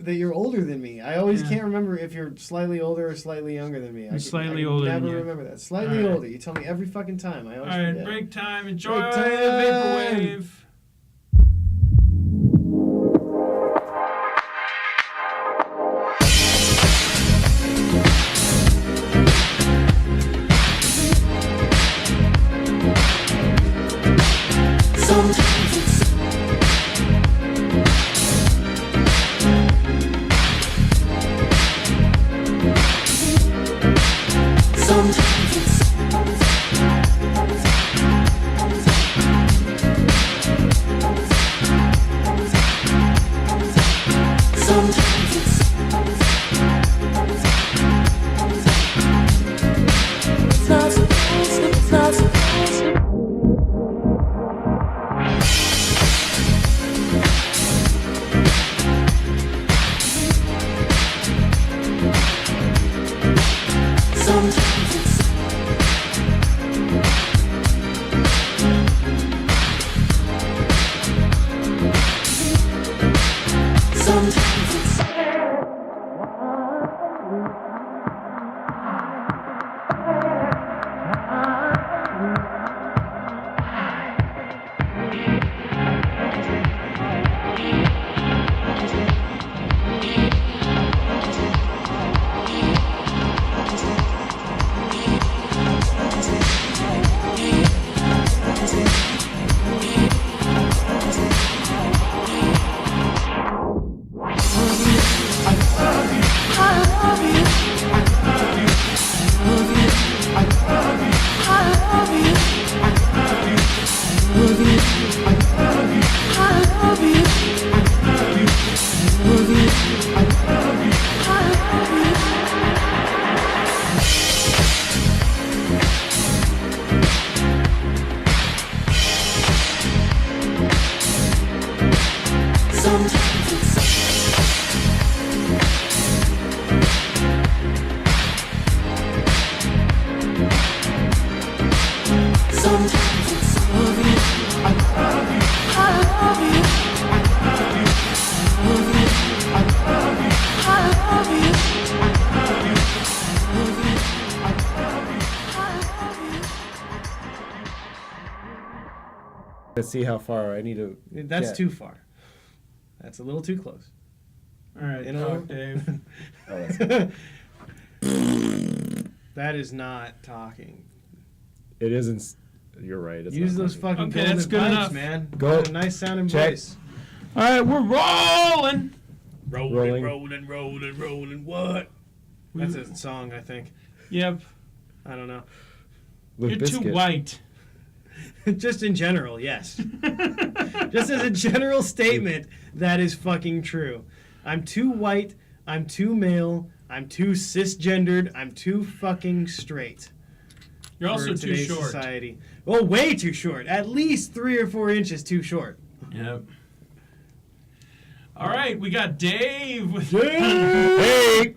that you're older than me. I always can't remember if you're slightly older or slightly younger than me. I'm slightly older than you. Never remember that. Slightly All right. older. You tell me every fucking time. I always All right, forget. break time. Enjoy Break the time. vaporwave. Let's see how far I need to. That's get. too far. That's a little too close. All right, You know? talk, Dave. Oh, that's- That is not talking. it isn't. You're right. It's Use not those talking. fucking Okay, golden that's good pipes, enough. man. Go. Got a nice sounding Check. voice. All right, we're rolling. Rolling. Rolling. What? That's a song, I think. Yep. I don't know. Limp You're too Bizkit. white. Just in general, yes. Just as a general statement, that is fucking true. I'm too white. I'm too male. I'm too cisgendered. I'm too fucking straight. You're also for too today's short. Society. Well, way too short. At least 3 or 4 inches too short. Yep. All right, we got Dave. With Hey.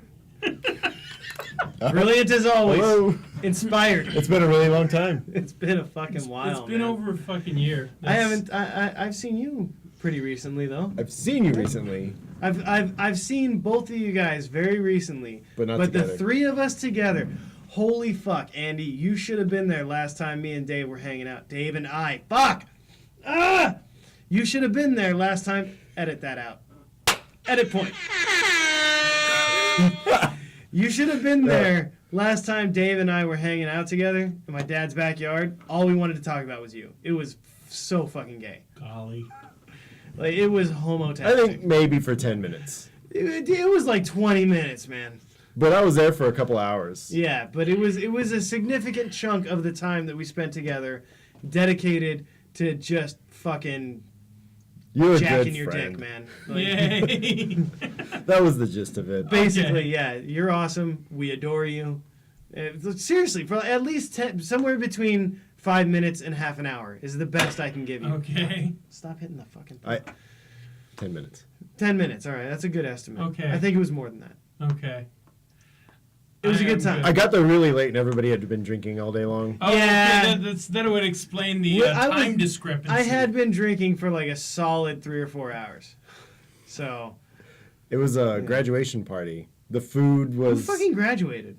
Brilliant as always. Hello. Inspired. It's been a really long time. It's been a fucking while. It's been man. over a fucking year. I haven't. I've seen you pretty recently though. I've seen you recently. I've seen both of you guys very recently. But not the together. 3 of us together. Holy fuck, Andy! You should have been there last time me and Dave were hanging out. Dave and I. Fuck. Ah! You should have been there last time. Edit that out. Edit point. You should have been there last time Dave and I were hanging out together in my dad's backyard. All we wanted to talk about was you. It was so fucking gay. Golly. Like, it was I homo-tastic. think maybe for 10 minutes. It was like 20 minutes, man. But I was there for a couple hours. Yeah, but it was a significant chunk of the time that we spent together dedicated to just fucking You're a jacking good your friend. dick, man. Like, Yay. That was the gist of it. basically, Okay. yeah, you're awesome. We adore you. Seriously, for at least somewhere between 5 minutes and half an hour is the best I can give you. Okay. Stop hitting the fucking thing. 10 minutes. 10 minutes, all right, that's a good estimate. Okay. I think it was more than that. Okay. It was a I good am time. I got there really late and everybody had been drinking all day long. Oh, Yeah. okay, that would explain the Well, I was- time discrepancy. I had been drinking for like a solid 3 or 4 hours. So, It was a graduation party. The food who was... fucking graduated?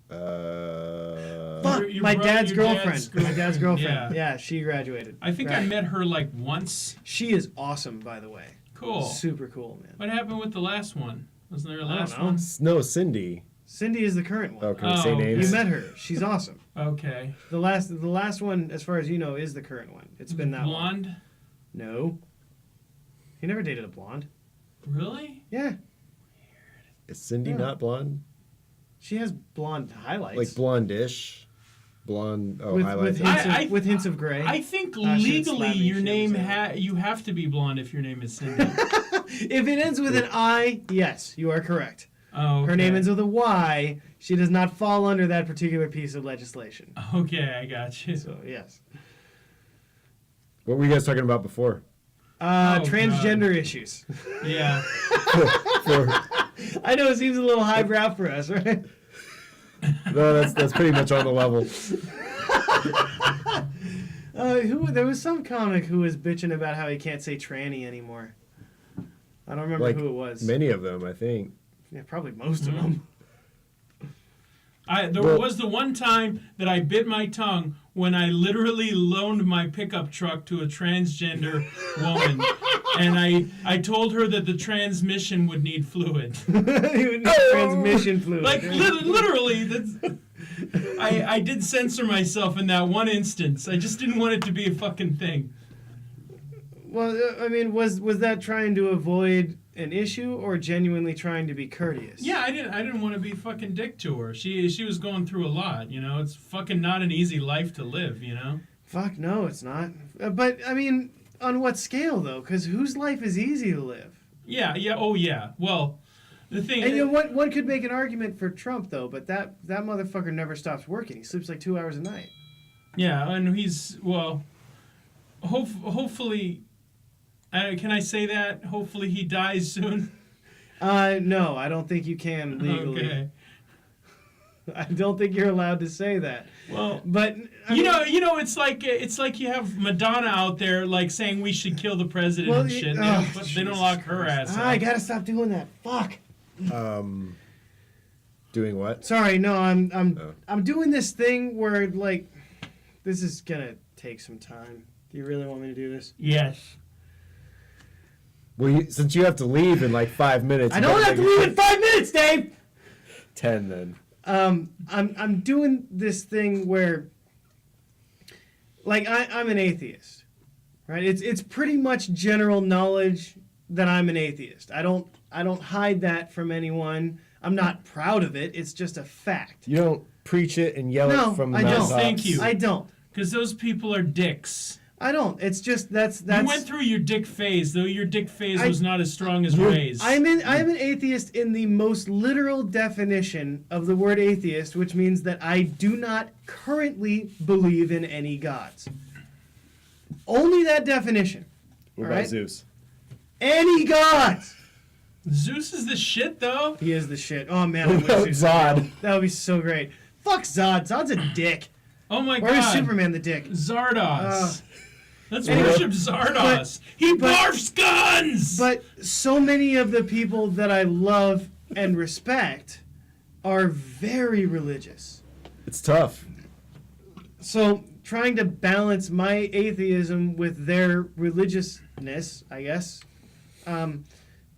Fuck, Your my bro- dad's your girlfriend. dad's My dad's girlfriend. Yeah. Yeah, she graduated. I think I Right. met her like once. She is awesome, by the way. Cool. Super cool, man. What happened with the last one? Wasn't there a I don't last know. one? No, Cindy. Cindy is the current one. Oh, can we Oh, say okay. names? You met her. She's awesome. Okay. The last one, as far as you know, is the current one. It's been that long. Blonde? No. He never dated a blonde. Really? Yeah. Is Cindy Yeah. not blonde? She has blonde highlights. Like blonde-ish? Blonde... Oh, with, highlights. with hints of gray. I think shouldn't legally slap me, your shouldn't name say you have to be blonde if your name is Cindy. If it ends with an I, yes, you are correct. Oh, okay. Her name ends with a Y. She does not fall under that particular piece of legislation. Okay, I got you. So, yes. What were you guys talking about before? Transgender issues. Yeah. For- I know it seems a little highbrow for us, right? No, that's pretty much on the level. There was some comic who was bitching about how he can't say tranny anymore. I don't remember Like, who it was. many of them, I think. Yeah, probably most of them. There Well- was the one time that I bit my tongue when I literally loaned my pickup truck to a transgender woman. And I told her that the transmission would need fluid. Transmission fluid. Like, literally, that's... I did censor myself in that one instance. I just didn't want it to be a fucking thing. Well, I mean, was that trying to avoid an issue or genuinely trying to be courteous? Yeah, I didn't want to be fucking dick to her. She was going through a lot, you know. It's fucking not an easy life to live, you know. Fuck no, it's not. But I mean, on what scale though? Because whose life is easy to live? Yeah, oh yeah. Well, the thing And you know, one could make an argument for Trump though, but that motherfucker never stops working. He sleeps like 2 hours a night. yeah, and he's well. Hopefully, can I say that? Hopefully, he dies soon. No, I don't think you can legally. Okay. I don't think you're allowed to say that. Well, But I you mean, know, it's like you have Madonna out there like saying we should kill the president Well, and shit. oh, They don't lock her ass I up. gotta stop doing that. Fuck. Doing what? Sorry, no, I'm Oh. I'm doing this thing where like this is gonna take some time. Do you really want me to do this? Yes. Well, since you have to leave in like 5 minutes... I you don't better have to make it leave in 5 minutes, Dave. 10 then. I'm doing this thing where like I'm an atheist. Right? It's pretty much general knowledge that I'm an atheist. I don't hide that from anyone. I'm not proud of it. It's just a fact. You don't preach it and yell No, it from the I don't. mountaintops. Thank you. I don't. Because those people are dicks. I don't. It's just that's You went through your dick phase, though your dick phase I- was not as strong as Ray's. I'm an atheist in the most literal definition of the word atheist, which means that I do not currently believe in any gods. Only that definition. What All about right? Zeus? Any gods. Zeus is the shit, though. He is the shit. Oh man, I What wish about Zeus Zod? was real. That would be so great. Fuck Zod. Zod's a dick. Oh my Or is god. Superman the dick? Zardos. Let's Anyway, worship Zardos. He barfs guns! But so many of the people that I love and respect are very religious. It's tough. So trying to balance my atheism with their religiousness, I guess,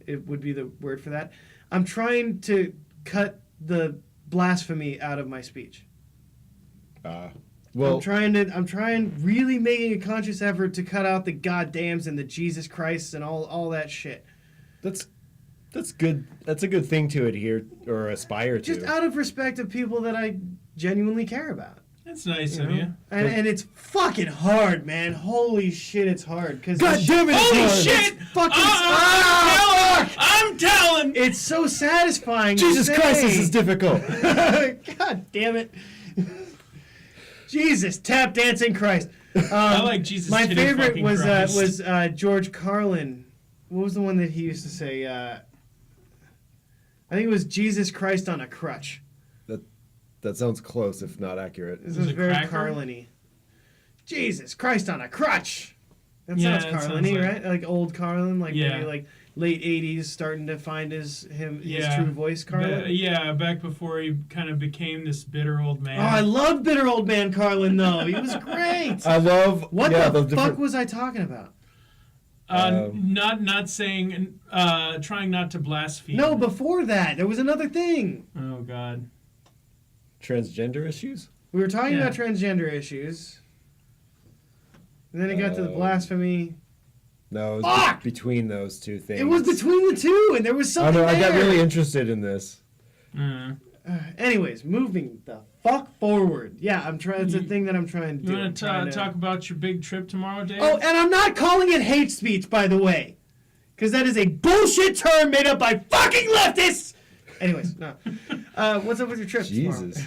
it would be the word for that. I'm trying to cut the blasphemy out of my speech. Well, I'm trying really making a conscious effort to cut out the goddams and the Jesus Christ and all that shit. that's good. That's a good thing to adhere or aspire to. Just out of respect of people that I genuinely care about. That's nice You of know? you. And it's fucking hard, man. Holy shit, it's hard. Cause God damn it! it's Holy hard. shit! It's fucking I'm telling! It's so satisfying. to Jesus Christ, this say. is difficult. God damn it. Jesus, tap dancing Christ. I like Jesus. My titty favorite fucking was Christ. George Carlin. What was the one that he used to say? I think it was Jesus Christ on a crutch. That sounds close, if not accurate. This Was was it very Cracker? Carlin-y. Jesus Christ on a crutch. That Yeah, sounds it sounds Carlin-y, like- right? Like old Carlin, like Yeah. maybe like late '80s, starting to find his Yeah. true voice, Carlin. Yeah, back before he kind of became this bitter old man. Oh, I love bitter old man Carlin though. He was great. I love What yeah, the those fuck different. was I talking about? Not saying, trying not to blaspheme. No, before that, there was another thing. Oh God. Transgender issues? We were talking Yeah. about transgender issues. And then it got to the blasphemy. No, it was Fuck! between those two things. It was between the two, and there was I something know. I got there. really interested in this. Anyways, moving the fuck forward. Yeah, I'm trying. It's a thing that I'm trying to do. You I'm want trying to talk about your big trip tomorrow, Dave? Oh, and I'm not calling it hate speech, by the way, because that is a bullshit term made up by fucking leftists. Anyways, no. What's up with your trip tomorrow? Jesus.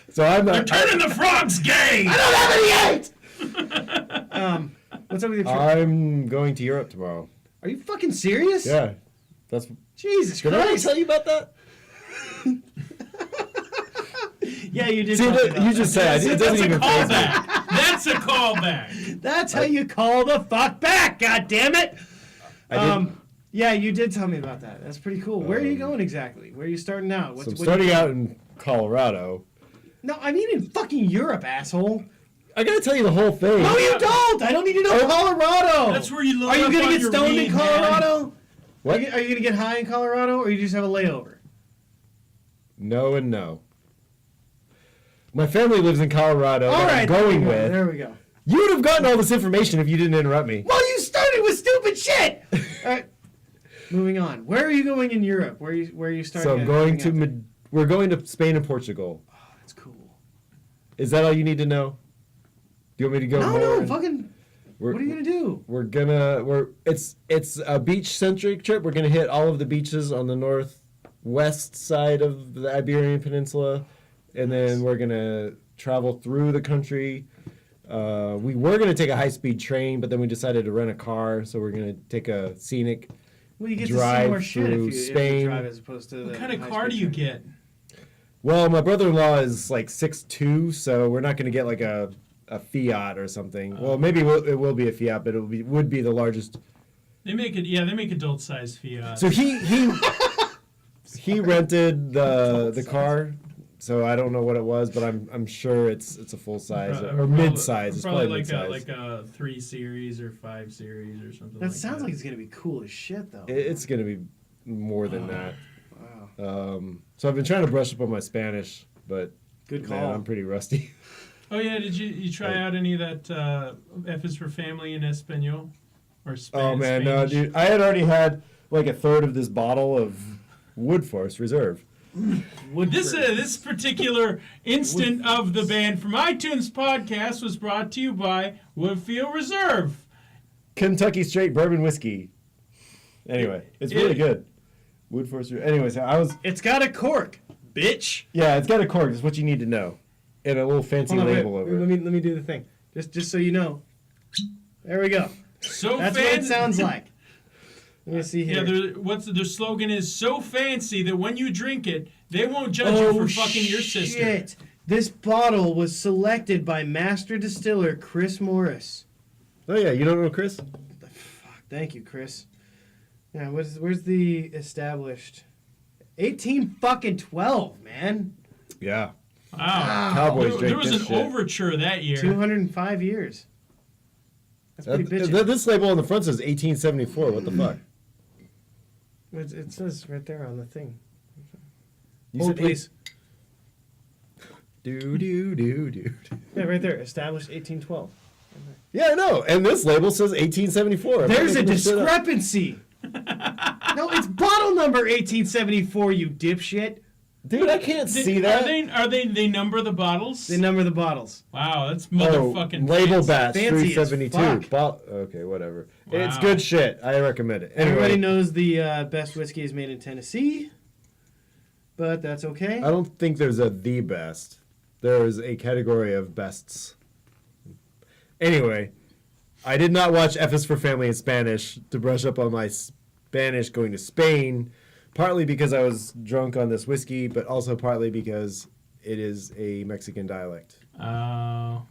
So I'm. Turning the frogs gay. I don't have any hate. What's up with your trip? I'm going to Europe tomorrow. Are you fucking serious? Yeah, that's. Jesus Did I already Christ. tell you about that? Yeah, you did. See, tell me about you that. just said it That's doesn't a even phase me. callback. That's a callback. That's how you call the fuck back. God damn it. I did. Yeah, you did tell me about that. That's pretty cool. Where are you going exactly? Where are you starting out? So I'm starting out in Colorado. No, I mean in fucking Europe, asshole. I gotta tell you the whole thing. No, you don't. I don't need to know Colorado. That's where you load Are you up gonna on get your stoned weed, in Colorado? What? Are you gonna get high in Colorado, or you just have a layover? No and no. My family lives in Colorado. All that right, I'm going there we go. with. There we go. You would have gotten all this information if you didn't interrupt me. Well, you started with stupid shit. All right. Moving on. Where are you going in Europe? Where are you starting? So I'm at? going Hang out to. We're going to Spain and Portugal. there? That's cool. Is that all you need to know? Do you want me to go No, more? no, in- fucking. We're- What are you gonna do? It's a beach centric trip. We're gonna hit all of the beaches on the northwest side of the Iberian Peninsula, and then we're gonna travel through the country. We were gonna take a high speed train, but then we decided to rent a car, so we're gonna take a scenic. Well, you get to see Drive more shit if through you Spain. drive as opposed to. What the kind of high car do speed you train. get? Well, my brother-in-law is like 6'2", so we're not gonna get like a Fiat or something. Well, maybe it will be a Fiat, but would be the largest. They make it. Yeah, they make adult size Fiat. So he rented the car, so I don't know what it was, but I'm sure it's a full size or mid size. It's probably like mid-size. like a 3 Series or 5 Series or something. That like sounds that. like it's gonna be cool as shit, though. It's gonna be more than that. Wow. So I've been trying to brush up on my Spanish, but Good man, call. I'm pretty rusty. Oh yeah, did you try out any of that F is for family in Espanol or Oh man, no, dude! I had already had like a third of this bottle of Woodforest Reserve. This particular instant of the band from iTunes podcast was brought to you by Woodfield Reserve. Kentucky straight bourbon whiskey. Anyway, it's really good. Woodforest Reserve. Anyways, It's got a cork, bitch. yeah, it's got a cork. That's what you need to know, and a little fancy Hold on, label wait, over it. let me do the thing. Just so you know. There we go. So That's what it sounds like. Let me see Yeah, here. their slogan is so fancy that when you drink it, they won't judge you for fucking your sister. Shit. This bottle was selected by master distiller Chris Morris. Oh yeah, you don't know Chris? Fuck, thank you, Chris. Yeah, where's the established? 1812, man. Yeah. Wow. Cowboys There drink was this an shit. overture that year. 205 years. That's pretty bitchy. This label on the front says 1874. What the fuck? It says right there on the thing. You Hold, said please. Do. Yeah, right there. Established 1812. Yeah, I know. And this label says 1874. I'm There's not a making this shit up. discrepancy. No, it's bottle number 1874, you dipshit. Dude, I can't see that. They number the bottles? They number the bottles. Wow, that's motherfucking label fancy. batch Fancy as 372. fuck. Okay, whatever. Wow. It's good shit. I recommend it. Anyway, Everybody knows the best whiskey is made in Tennessee, but that's okay. I don't think there's a the best. There is a category of bests. Anyway, I did not watch F is for Family in Spanish to brush up on my Spanish going to Spain, partly because I was drunk on this whiskey, but also partly because it is a Mexican dialect. Oh.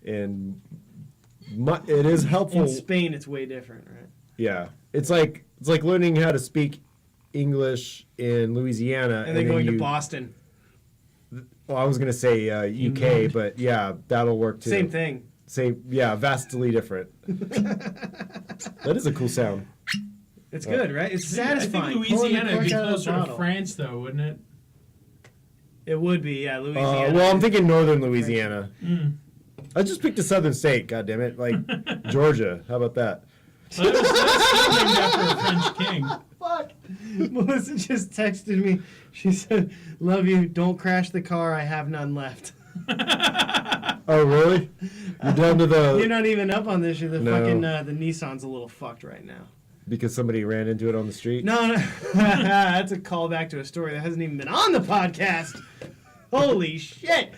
And it is helpful. In Spain, it's way different, right? Yeah. It's like learning how to speak English in Louisiana. And then going to Boston. Well, I was going to say UK, but yeah, that'll work too. Same thing. Vastly different. That is a cool sound. It's good, right? It's satisfying. I think Louisiana would be Pulling the cork out of the closer to bottle. France, though, wouldn't it? It would be, yeah, Louisiana. Well, I'm thinking northern Louisiana. I just picked a southern state, goddammit. Like Georgia. How about that? Well, that was named after a French king. Fuck. Melissa just texted me. She said, "Love you. Don't crash the car. I have none left." Oh, really? You're down to the... You're not even up on this shit. The No. fucking the Nissan's a little fucked right now. Because somebody ran into it on the street? No. That's a callback to a story that hasn't even been on the podcast. Holy shit.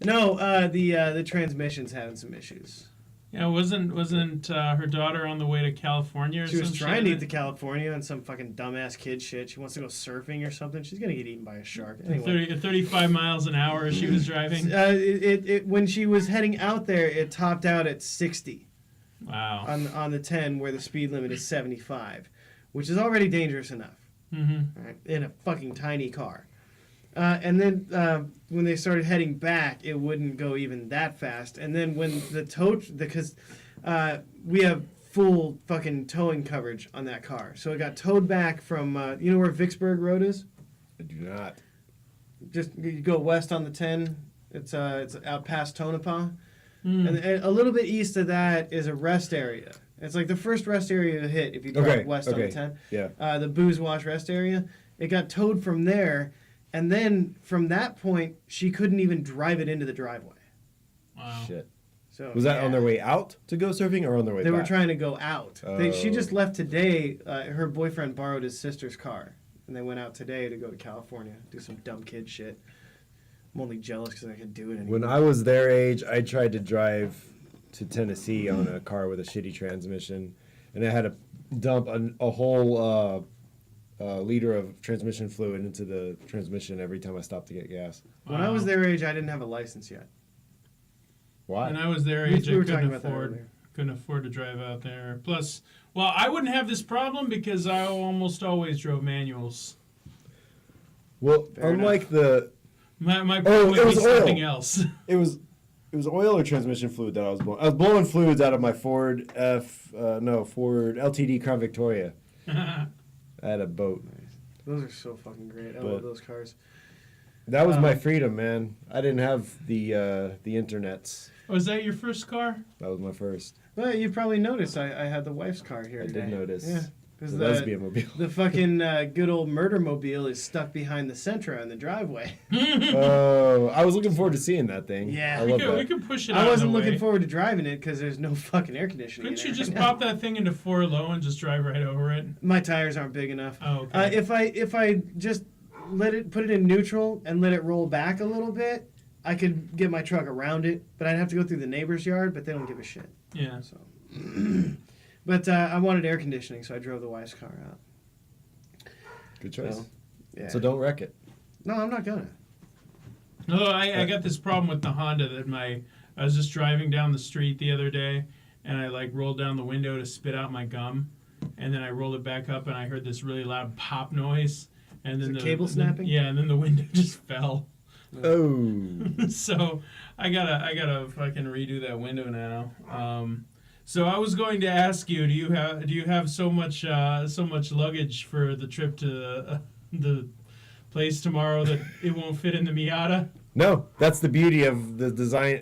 No, the transmission's having some issues. Yeah, wasn't her daughter on the way to California or She was some trying shit? to get to California on some fucking dumbass kid shit. She wants to go surfing or something. She's gonna get eaten by a shark. Anyway. 35 miles an hour she was driving. When she was heading out there, it topped out at 60 Wow. on the 10, where the speed limit is 75, which is already dangerous enough. Mm-hmm. Right, in a fucking tiny car. And then when they started heading back, it wouldn't go even that fast. And then when because we have full fucking towing coverage on that car, so it got towed back from you know where Vicksburg Road is? I do not. Just you go west on the 10. It's out past Tonopah, and a little bit east of that is a rest area. It's like the first rest area to hit if you drive west on the 10. Yeah. The Booze Wash rest area. It got towed from there. And then from that point, she couldn't even drive it into the driveway. Wow. Shit. So Was that on their way out to go surfing or on their way They back? were trying to go out. She just Oh. left today. Her boyfriend borrowed his sister's car, and they went out today to go to California, do some dumb kid shit. I'm only jealous because I could do it anymore. When I was their age, I tried to drive to Tennessee on a car with a shitty transmission, and I had to dump a whole liter of transmission fluid into the transmission every time I stopped to get gas. When I was their age, I didn't have a license yet. Why? When I was their We- age, we I were talking about that couldn't earlier. afford to drive out there. Plus, well, I wouldn't have this problem because I almost always drove manuals. Well, Fair unlike My problem would it be was oil. something else. it was oil or transmission fluid that I was blowing. I was blowing fluids out of my Ford LTD Crown Victoria. I had a boat. Those are so fucking great. I But- love those cars. That was my freedom, man. I didn't have the internets. Was that your first car? That was my first. Well, you probably noticed I had the wife's car here I today. did notice. Yeah. Because The lesbian mobile. the fucking good old murder mobile is stuck behind the Sentra in the driveway. Oh, I was looking forward to seeing that thing. Yeah. I We love could, we that. could push it I out wasn't of the looking way. forward to driving it because there's no fucking air conditioning. Couldn't in you there just right now. pop that thing into 4 low and just drive right over it? My tires aren't big enough. Oh, okay. If I just put it in neutral and let it roll back a little bit, I could get my truck around it, but I'd have to go through the neighbor's yard, but they don't give a shit. Yeah. So, but I wanted air conditioning, so I drove the wife's car out. Good choice. So, yeah. So don't wreck it. No, I'm not gonna. No, I got this problem with the Honda that I was just driving down the street the other day, and I like rolled down the window to spit out my gum, and then I rolled it back up, and I heard this really loud pop noise, and then Is it cable snapping? Yeah, and then the window just fell. Oh. So I gotta fucking redo that window now. So I was going to ask you, do you have so much luggage for the trip to the place tomorrow that it won't fit in the Miata? No, that's the beauty of the design.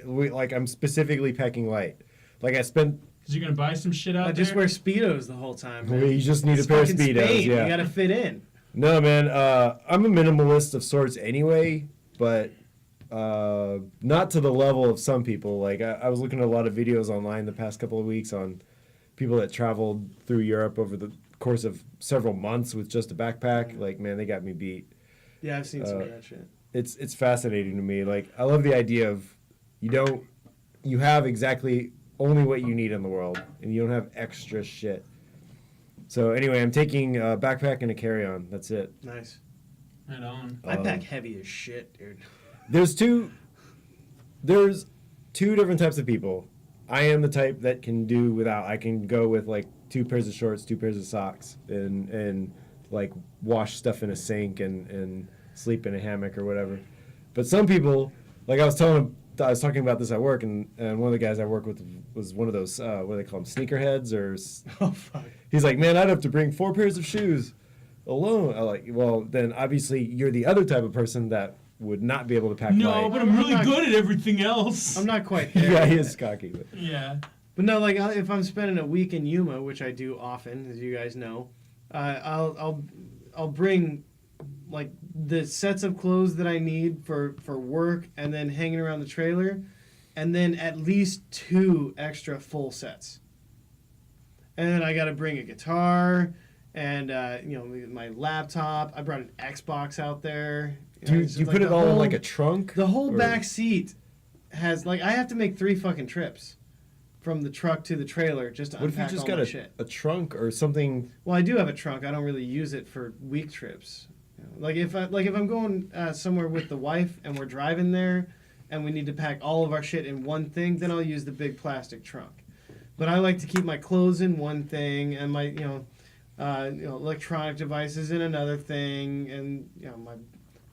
I'm specifically packing light. Like I spent. Because you're gonna buy some shit out I there. just wear Speedos the whole time. Man. You just need It's a pair of fucking Speedos. Spain. Yeah. You gotta fit in. No, man. I'm a minimalist of sorts anyway, but not to the level of some people. Like I was looking at a lot of videos online the past couple of weeks on people that traveled through Europe over the course of several months with just a backpack. Like, man, they got me beat. Yeah, I've seen some of that shit. It's fascinating to me. Like, I love the idea of you have exactly only what you need in the world, and you don't have extra shit. So anyway, I'm taking a backpack and a carry-on. That's it. Nice. Right on. I pack heavy as shit, dude. There's two different types of people. I am the type that can do without. I can go with like 2 pairs of shorts, 2 pairs of socks, and like wash stuff in a sink and sleep in a hammock or whatever. But some people, like I was talking about this at work, and one of the guys I work with was one of those what do they call them, sneakerheads or. Oh fuck. He's like, man, I'd have to bring 4 pairs of shoes alone. I'm like, well, then obviously you're the other type of person that would not be able to pack No, light. but I'm really good at everything else. I'm not quite there. Yeah, he is cocky. But. Yeah. But no, like if I'm spending a week in Yuma, which I do often, as you guys know, I'll bring like the sets of clothes that I need for work, and then hanging around the trailer, and then at least 2 extra full sets. And then I got to bring a guitar and my laptop. I brought an Xbox out there. Do you put it all in like a trunk? The whole or- back seat has I have to make 3 fucking trips from the truck to the trailer just to What if you unpack just all got my a shit. trunk or something? Well, I do have a trunk. I don't really use it for week trips. Like if I'm going somewhere with the wife and we're driving there, and we need to pack all of our shit in one thing, then I'll use the big plastic trunk. But I like to keep my clothes in one thing and my electronic devices in another thing, and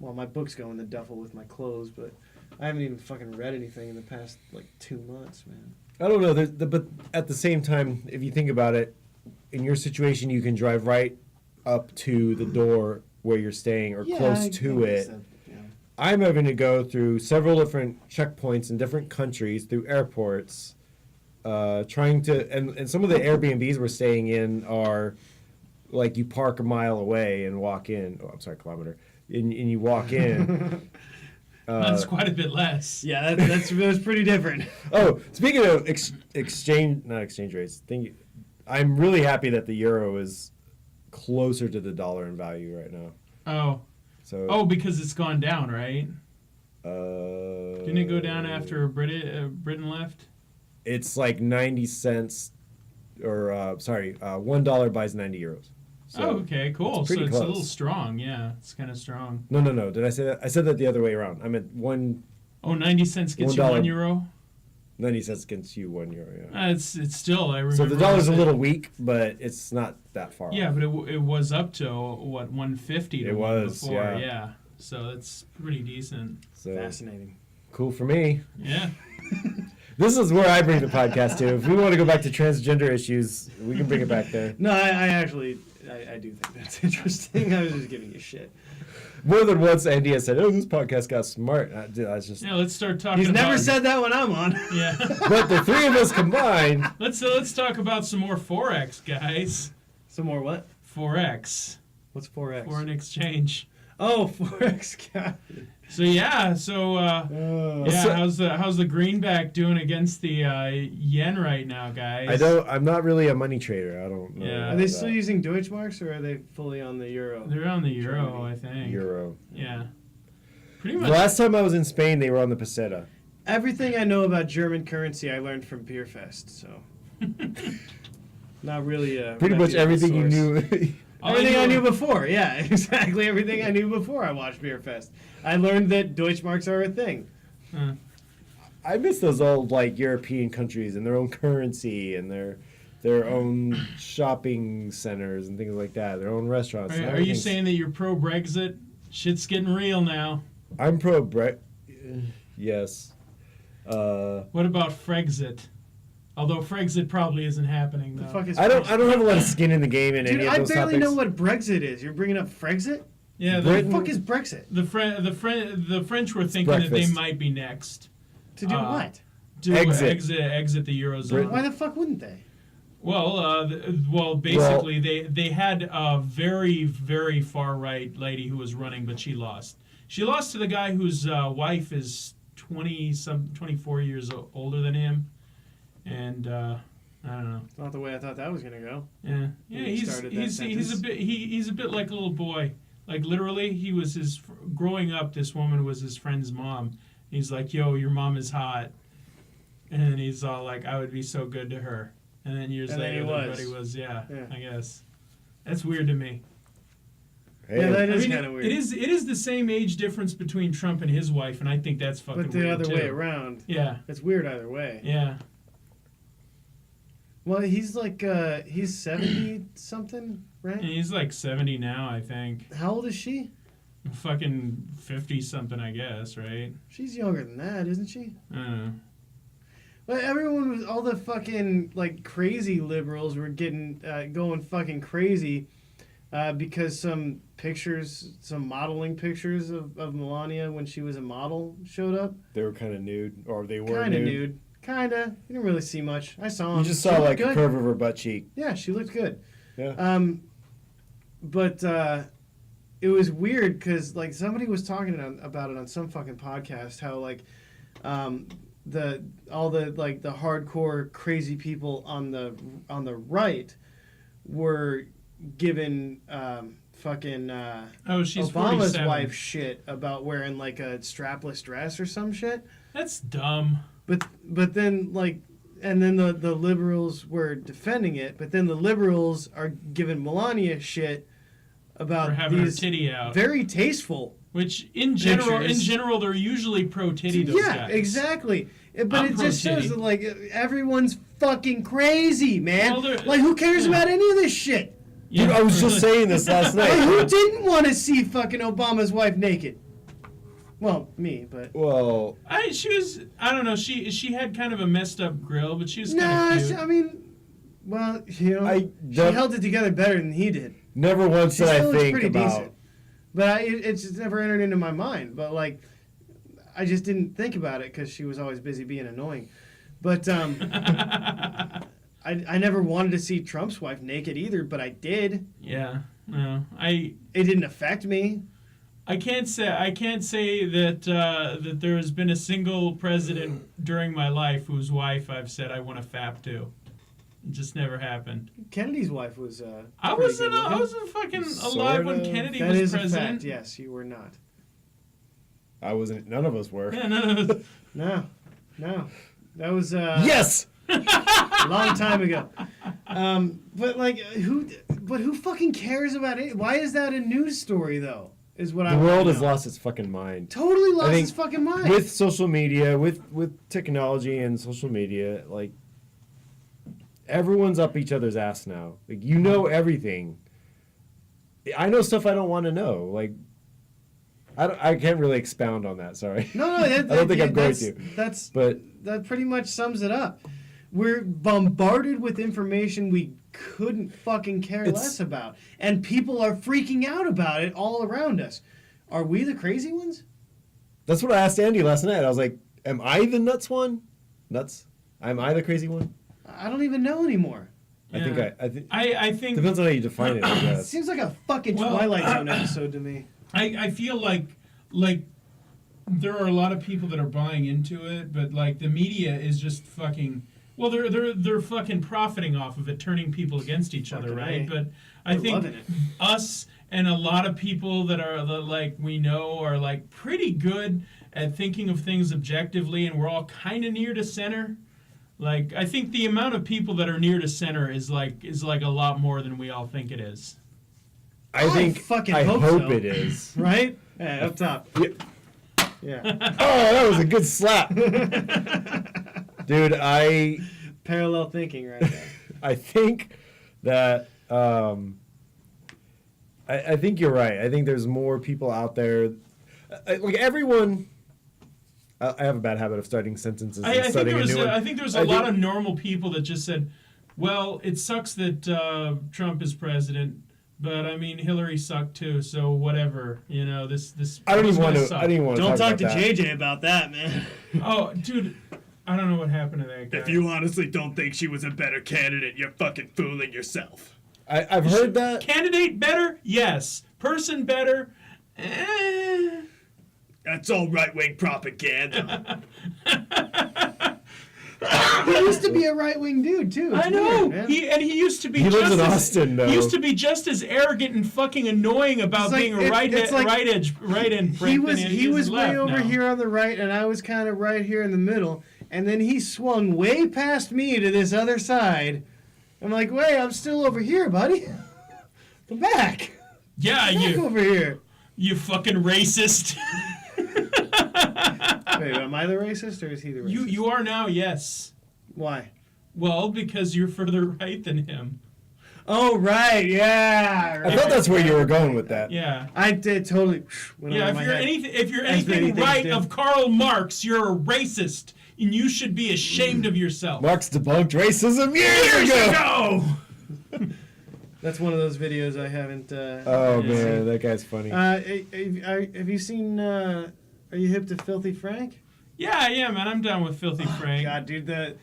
my books go in the duffel with my clothes. But I haven't even fucking read anything in the past 2 months, man. I don't know. But at the same time, if you think about it, in your situation, you can drive right up to the door where you're staying or close to it. I'm having to go through several different checkpoints in different countries through airports, trying to and some of the Airbnbs we're staying in are like you park a mile away and walk in. Oh, I'm sorry, kilometer. And you walk in. That's quite a bit less. Yeah, that's pretty different. Oh, speaking of not exchange rates. I'm really happy that the euro is closer to the dollar in value right now. Oh, because it's gone down, right? Didn't it go down after Britain left? It's like 90 cents, or $1 buys 90 euros. So okay, cool. It's So pretty it's a close. little strong, yeah. It's kind of strong. No. Did I say that? I said that the other way around. I meant 90 cents gets you $1. €1? 90 cents against you, €1, yeah. It's still, I remember. So the dollar's a I said- little weak, but it's not that far Yeah, off. but it was up to, what, 150 It was, before. yeah. So that's pretty decent. So Fascinating. cool for me. Yeah. This is where I bring the podcast to. If we want to go back to transgender issues, we can bring it back there. No, I actually do think that's interesting. I was just giving you shit. More than once, Andy has said, "Oh, this podcast got smart." I was just. Yeah, let's start talking He's about... never said that when I'm on. Yeah. But the 3 of us combined. Let's talk about some more Forex, guys. Some more what? Forex. What's 4X? Foreign exchange. Oh, 4X. God. So yeah, how's the greenback doing against the yen right now, guys? I'm not really a money trader. I don't know. Yeah. Are they still using Deutschmarks, or are they fully on the euro? They're on the euro, Germany. I think. Euro? Yeah. Pretty The much. last time I was in Spain, they were on the peseta. Everything I know about German currency, I learned from Beer Fest. So, not really. Pretty much everything you knew. Everything I knew before, yeah, exactly. Everything I knew before I watched Beer Fest. I learned that Deutschmarks are a thing. I miss those old European countries and their own currency and their own shopping centers and things like that. Their own restaurants. Are you saying that you're pro Brexit? Shit's getting real now. I'm pro Brexit? Yes. What about Frexit? Although Frexit probably isn't happening though. The fuck is I don't Frexit? have a lot of skin in the game in Dude, any of I those barely topics. know what Brexit is. You're bringing up Frexit? Yeah, What Britain- the fuck is Brexit? the French were thinking that they breakfast. might be next To do what? to Exit. exit the Eurozone. Britain- Why the fuck wouldn't they? Well, basically, they had a very, very far right lady who was running, but she lost. She lost to the guy whose wife is 24 years older than him, and I don't know. It's not the way I thought that was gonna go. Yeah, You he's started that he's a sentence. bit he's a bit like a little boy. Like literally, he was growing up. This woman was his friend's mom. He's like, "Yo, your mom is hot," and he's all like, "I would be so good to her." And then years And then later, he was. everybody was, yeah, Yeah. I guess. That's weird to me. Hey, Yeah, that I is mean, kind of weird. it is the same age difference between Trump and his wife, and I think that's fucking But the weird other too. way around. Yeah, It's weird either way. yeah. Well, he's like he's 70 something, right? And he's like 70 now, I think. How old is she? Fucking 50 something, I guess, right? She's younger than that, isn't she? I don't know. Well, everyone was all the fucking like crazy liberals were getting going fucking crazy because some modeling pictures of Melania when she was a model showed up. they were kind of nude, or they were Kind of nude. nude. Kinda. You didn't really see much. I saw him. You just She saw looked like a good. curve of her butt cheek. Yeah, she looked good. Yeah. But it was weird because like somebody was talking about it on some fucking podcast how like the hardcore crazy people on the right were given fucking Oh, she's Obama's 47. wife shit about wearing like a strapless dress or some shit. That's dumb. But then like and then the liberals were defending it, but then the liberals are giving Melania shit about For having her these titty out. very tasteful. Which in general, Pictures. they're usually pro titty. Those Yeah, guys. exactly. But I'm it just pro-titty. shows that like everyone's fucking crazy, man. Well, they're- like who cares yeah. about any of this shit? Yeah, Dude, I was just saying this last Like, who night. didn't want to see fucking Obama's wife naked? Well, me, but Well, I don't know. She had kind of a messed up grill, but she was nah. kind of cute. I mean, well, you know, I she don't- held it together better than he did. never once She did I still looks think pretty about. decent. But it's just never entered into my mind. But like, I just didn't think about it because she was always busy being annoying. But I never wanted to see Trump's wife naked either. But I did. Yeah. No. It didn't affect me. I can't say that that there has been a single president during my life whose wife I've said I want to fap to. It just never happened. Kennedy's wife was. I pretty wasn't. good I looking. wasn't fucking Sort alive when of. Kennedy That was is a president. fact. Yes, you were not. I wasn't. None of us were. Yeah, no. No, that was Yes. a long time ago. But like, who fucking cares about it? Why is that a news story though? Is what I The wanna world has know. lost its fucking mind. Totally lost think its fucking mind. With social media, with technology and social media, like everyone's up each other's ass now. Like you know everything. I know stuff I don't want to know. Like I can't really expound on that. Sorry. no, I don't think I'm going to. That's But that pretty much sums it up. We're bombarded with information we couldn't fucking care It's- less about, and people are freaking out about it all around us. Are we the crazy ones? that's what I asked Andy last night. I was like, "Am I the nuts one? Nuts? Am I the crazy one?" I don't even know anymore. I think I think depends on how you define it. I It guess. seems like a fucking Well, Twilight Zone episode to me. I feel like there are a lot of people that are buying into it, but like the media is just fucking. Well, they're fucking profiting off of it, turning people against each other, Fucking right? A. But I They're think loving it. us and a lot of people that are like we know are like pretty good at thinking of things objectively, and we're all kind of near to center. Like I think the amount of people that are near to center is like a lot more than we all think it is. I think. fucking I hope hope so. it is. Right? Yeah, up top. Yeah. Yeah. Oh, that was a good slap. Dude, Parallel thinking right there. I think that I think you're right. I think there's more people out there. Like everyone, I have a bad habit of starting sentences. I and think starting there a was new one. I think there was a lot of normal people that just said, "Well, it sucks that Trump is president, but I mean Hillary sucked too, so whatever." You know, this. I don't was even want gonna to. suck. I don't even want to Don't talk about to that. JJ about that, man. Oh, dude, I don't know what happened to that guy. If you honestly don't think she was a better candidate, you're fucking fooling yourself. I've heard that. Candidate better, yes. Person better, That's all right-wing propaganda. He used to be a right-wing dude too. It's I know. weird, man. He used to be. He just lives in as, Austin, though. He used to be just as arrogant and fucking annoying about It's like- being a it's like- right end. He was way left over now. here on the right, and I was kind of right here in the middle. And then he swung way past me to this other side. I'm like, wait, I'm still over here, buddy. Come back. Yeah, Back you over here. fucking racist. Wait, am I the racist or is he the racist? you are now, yes. Why? Well, because you're further right than him. Oh, right, yeah. I thought that's where you were going with that. Yeah. I did totally. Went Yeah, over if my you're head. anything many things right did. of Karl Marx, you're a racist, and you should be ashamed of yourself. Marx debunked racism years ago. Go. That's one of those videos I haven't. Oh man, that guy's funny. Have you seen? Are you hip to Filthy Frank? Yeah, man, I'm down with Filthy Frank. God, dude, the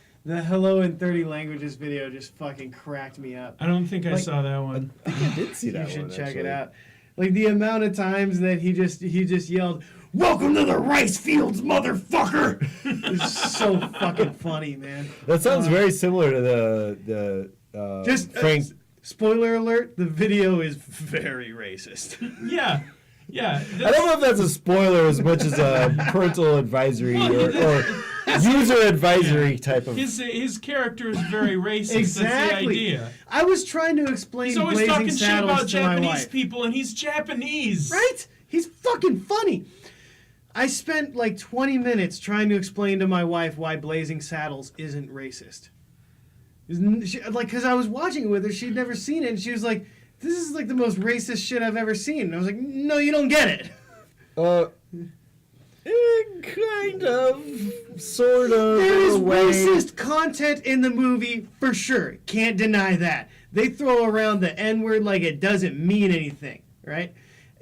Hello in 30 Languages video just fucking cracked me up. I don't think I Like- saw that one. I think I did see that You should one. check actually. it out. Like the amount of times that he just yelled, "Welcome to the rice fields, motherfucker!" It's so fucking funny, man. That sounds very similar to the Just Frank. Spoiler alert: the video is very racist. Yeah. I don't know if that's a spoiler as much as a parental advisory or user advisory type of. His character is very racist. Exactly. That's the idea. I was trying to explain He's always Blazing talking shit Saddles about to my Japanese wife. people, and he's Japanese. Right? He's fucking funny. I spent like 20 minutes trying to explain to my wife why Blazing Saddles isn't racist. Because I was watching it with her, she'd never seen it, and she was like, "This is like the most racist shit I've ever seen." And I was like, "No, you don't get it." Kind of, sort of. There is in a way. racist content in the movie for sure. Can't deny that. They throw around the N-word like it doesn't mean anything, right?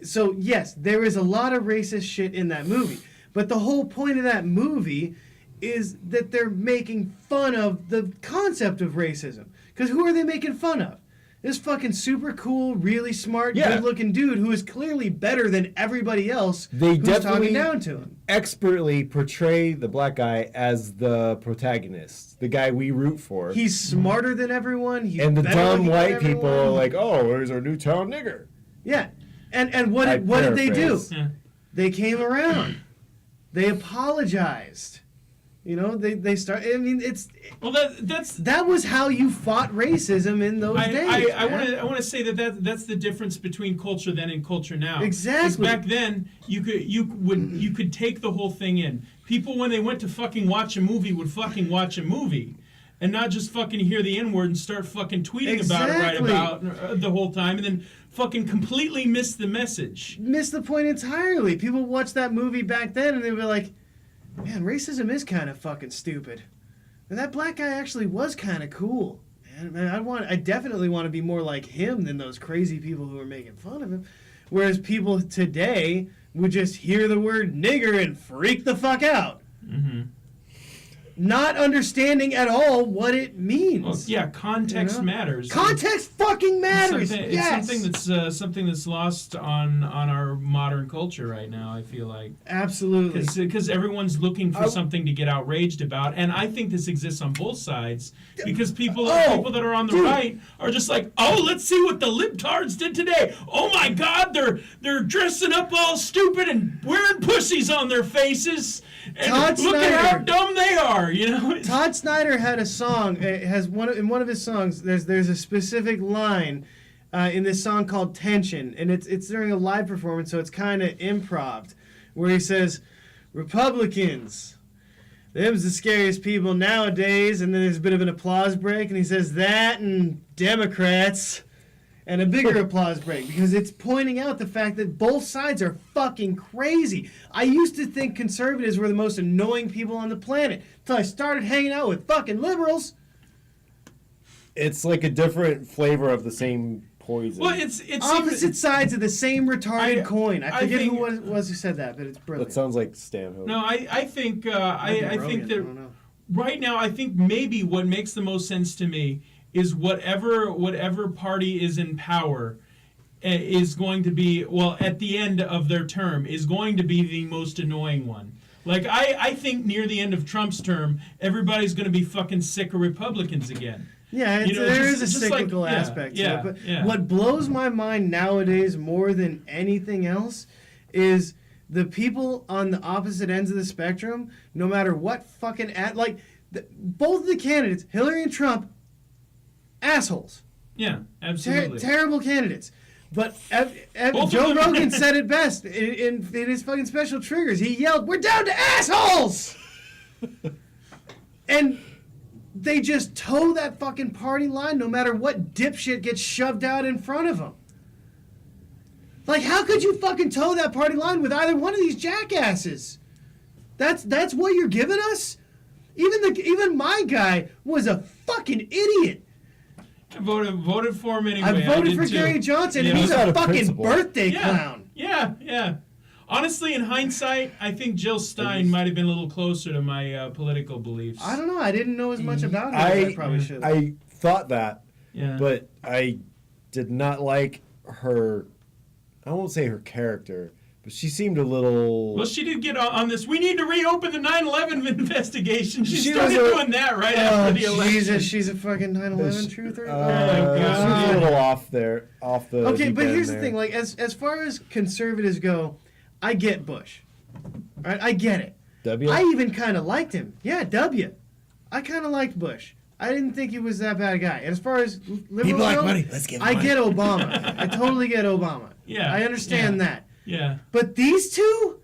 So yes, there is a lot of racist shit in that movie. But the whole point of that movie is that they're making fun of the concept of racism. Because who are they making fun of? This fucking super cool, really smart, Yeah. good-looking dude who is clearly better than everybody else They who's definitely talking down to him. expertly portray the black guy as the protagonist, the guy we root for. He's smarter than everyone. He's and the better dumb looking white than people everyone. are like, "Oh, there's our Newtown nigger." Yeah, and what I did they do? paraphrase. Yeah. They came around. They apologized. You know, they start. I mean, Well, that's. that was how you fought racism in those days. I man. want to say that's the difference between culture then and culture now. 'Cause Exactly. back then, you could take the whole thing in. People, when they went to fucking watch a movie, would fucking watch a movie, and not just fucking hear the N-word and start fucking tweeting about it right Exactly. about the whole time, and then fucking completely miss the message. Missed the point entirely. People watched that movie back then and they were like, "Man, racism is kind of fucking stupid." And that black guy actually was kind of cool. Man, I definitely want to be more like him than those crazy people who are making fun of him. Whereas people today would just hear the word nigger and freak the fuck out. Mm-hmm. Not understanding at all what it means. Well, yeah, context You know? matters. Context fucking matters. It's Yes. something that's lost on our modern culture right now. I feel like Absolutely. because everyone's looking for I- something to get outraged about, and I think this exists on both sides because people Oh, that are on the dude. right are just like, oh, let's see what the libtards did today. Oh my God, they're dressing up all stupid and wearing pussies on their faces, and Todd look at how Snyder. dumb they are. You know. Todd Snyder had a song. It has in one of his songs. There's a specific line in this song called "Tension," and it's during a live performance, so it's kind of improv, where he says, "Republicans, them's the scariest people nowadays," and then there's a bit of an applause break, and he says that and Democrats. and a bigger applause break because it's pointing out the fact that both sides are fucking crazy. I used to think conservatives were the most annoying people on the planet until I started hanging out with fucking liberals. It's like a different flavor of the same poison. Well, it's Opposite sides of the same retarded coin. I forget think- who was who said that, but it's brilliant. That sounds like Stanhope. No, I think I think I that don't know. right now I think maybe what makes the most sense to me is whatever party is in power is going to be, well, at the end of their term, is going to be the most annoying one. Like, I think near the end of Trump's term, everybody's going to be fucking sick of Republicans again. Yeah, You know, there just- is a just like- cyclical yeah, aspect to yeah, it. But yeah. what blows my mind nowadays more than anything else is the people on the opposite ends of the spectrum, no matter what fucking... both of the candidates, Hillary and Trump, assholes. Yeah, absolutely. Terrible candidates. But Both Joe of them- Rogan said it best in his fucking special triggers. He yelled, "We're down to assholes!" And they just toe that fucking party line no matter what dipshit gets shoved out in front of them. Like, how could you fucking toe that party line with either one of these jackasses? That's what you're giving us? Even my guy was a fucking idiot. I voted for him anyway. I voted did for too. Gary Johnson, Yeah. and he's He's out a of fucking principle. birthday Yeah, clown. yeah. Honestly, in hindsight, I think Jill Stein might have been a little closer to my political beliefs. I don't know. I didn't know as much about her as I probably should have. I thought that, Yeah. but I did not like her. I won't say her character, but she seemed a little. Well, she did get on this. We need to reopen the 9/11 investigation. She She started was a- doing that right after the election. Jesus, she's a fucking 9/11 truther. She God. was a little off there, off the. Okay, deep but end here's the there. thing. Like, as far as conservatives go, I get Bush. All right, I get it. W. I even kind of liked him. Yeah, W. I kind of liked Bush. I didn't think he was that bad a guy. And as far as liberals People like go, money. Let's give them I money. get Obama. I totally get Obama. Yeah, I understand yeah. that. Yeah. But these two,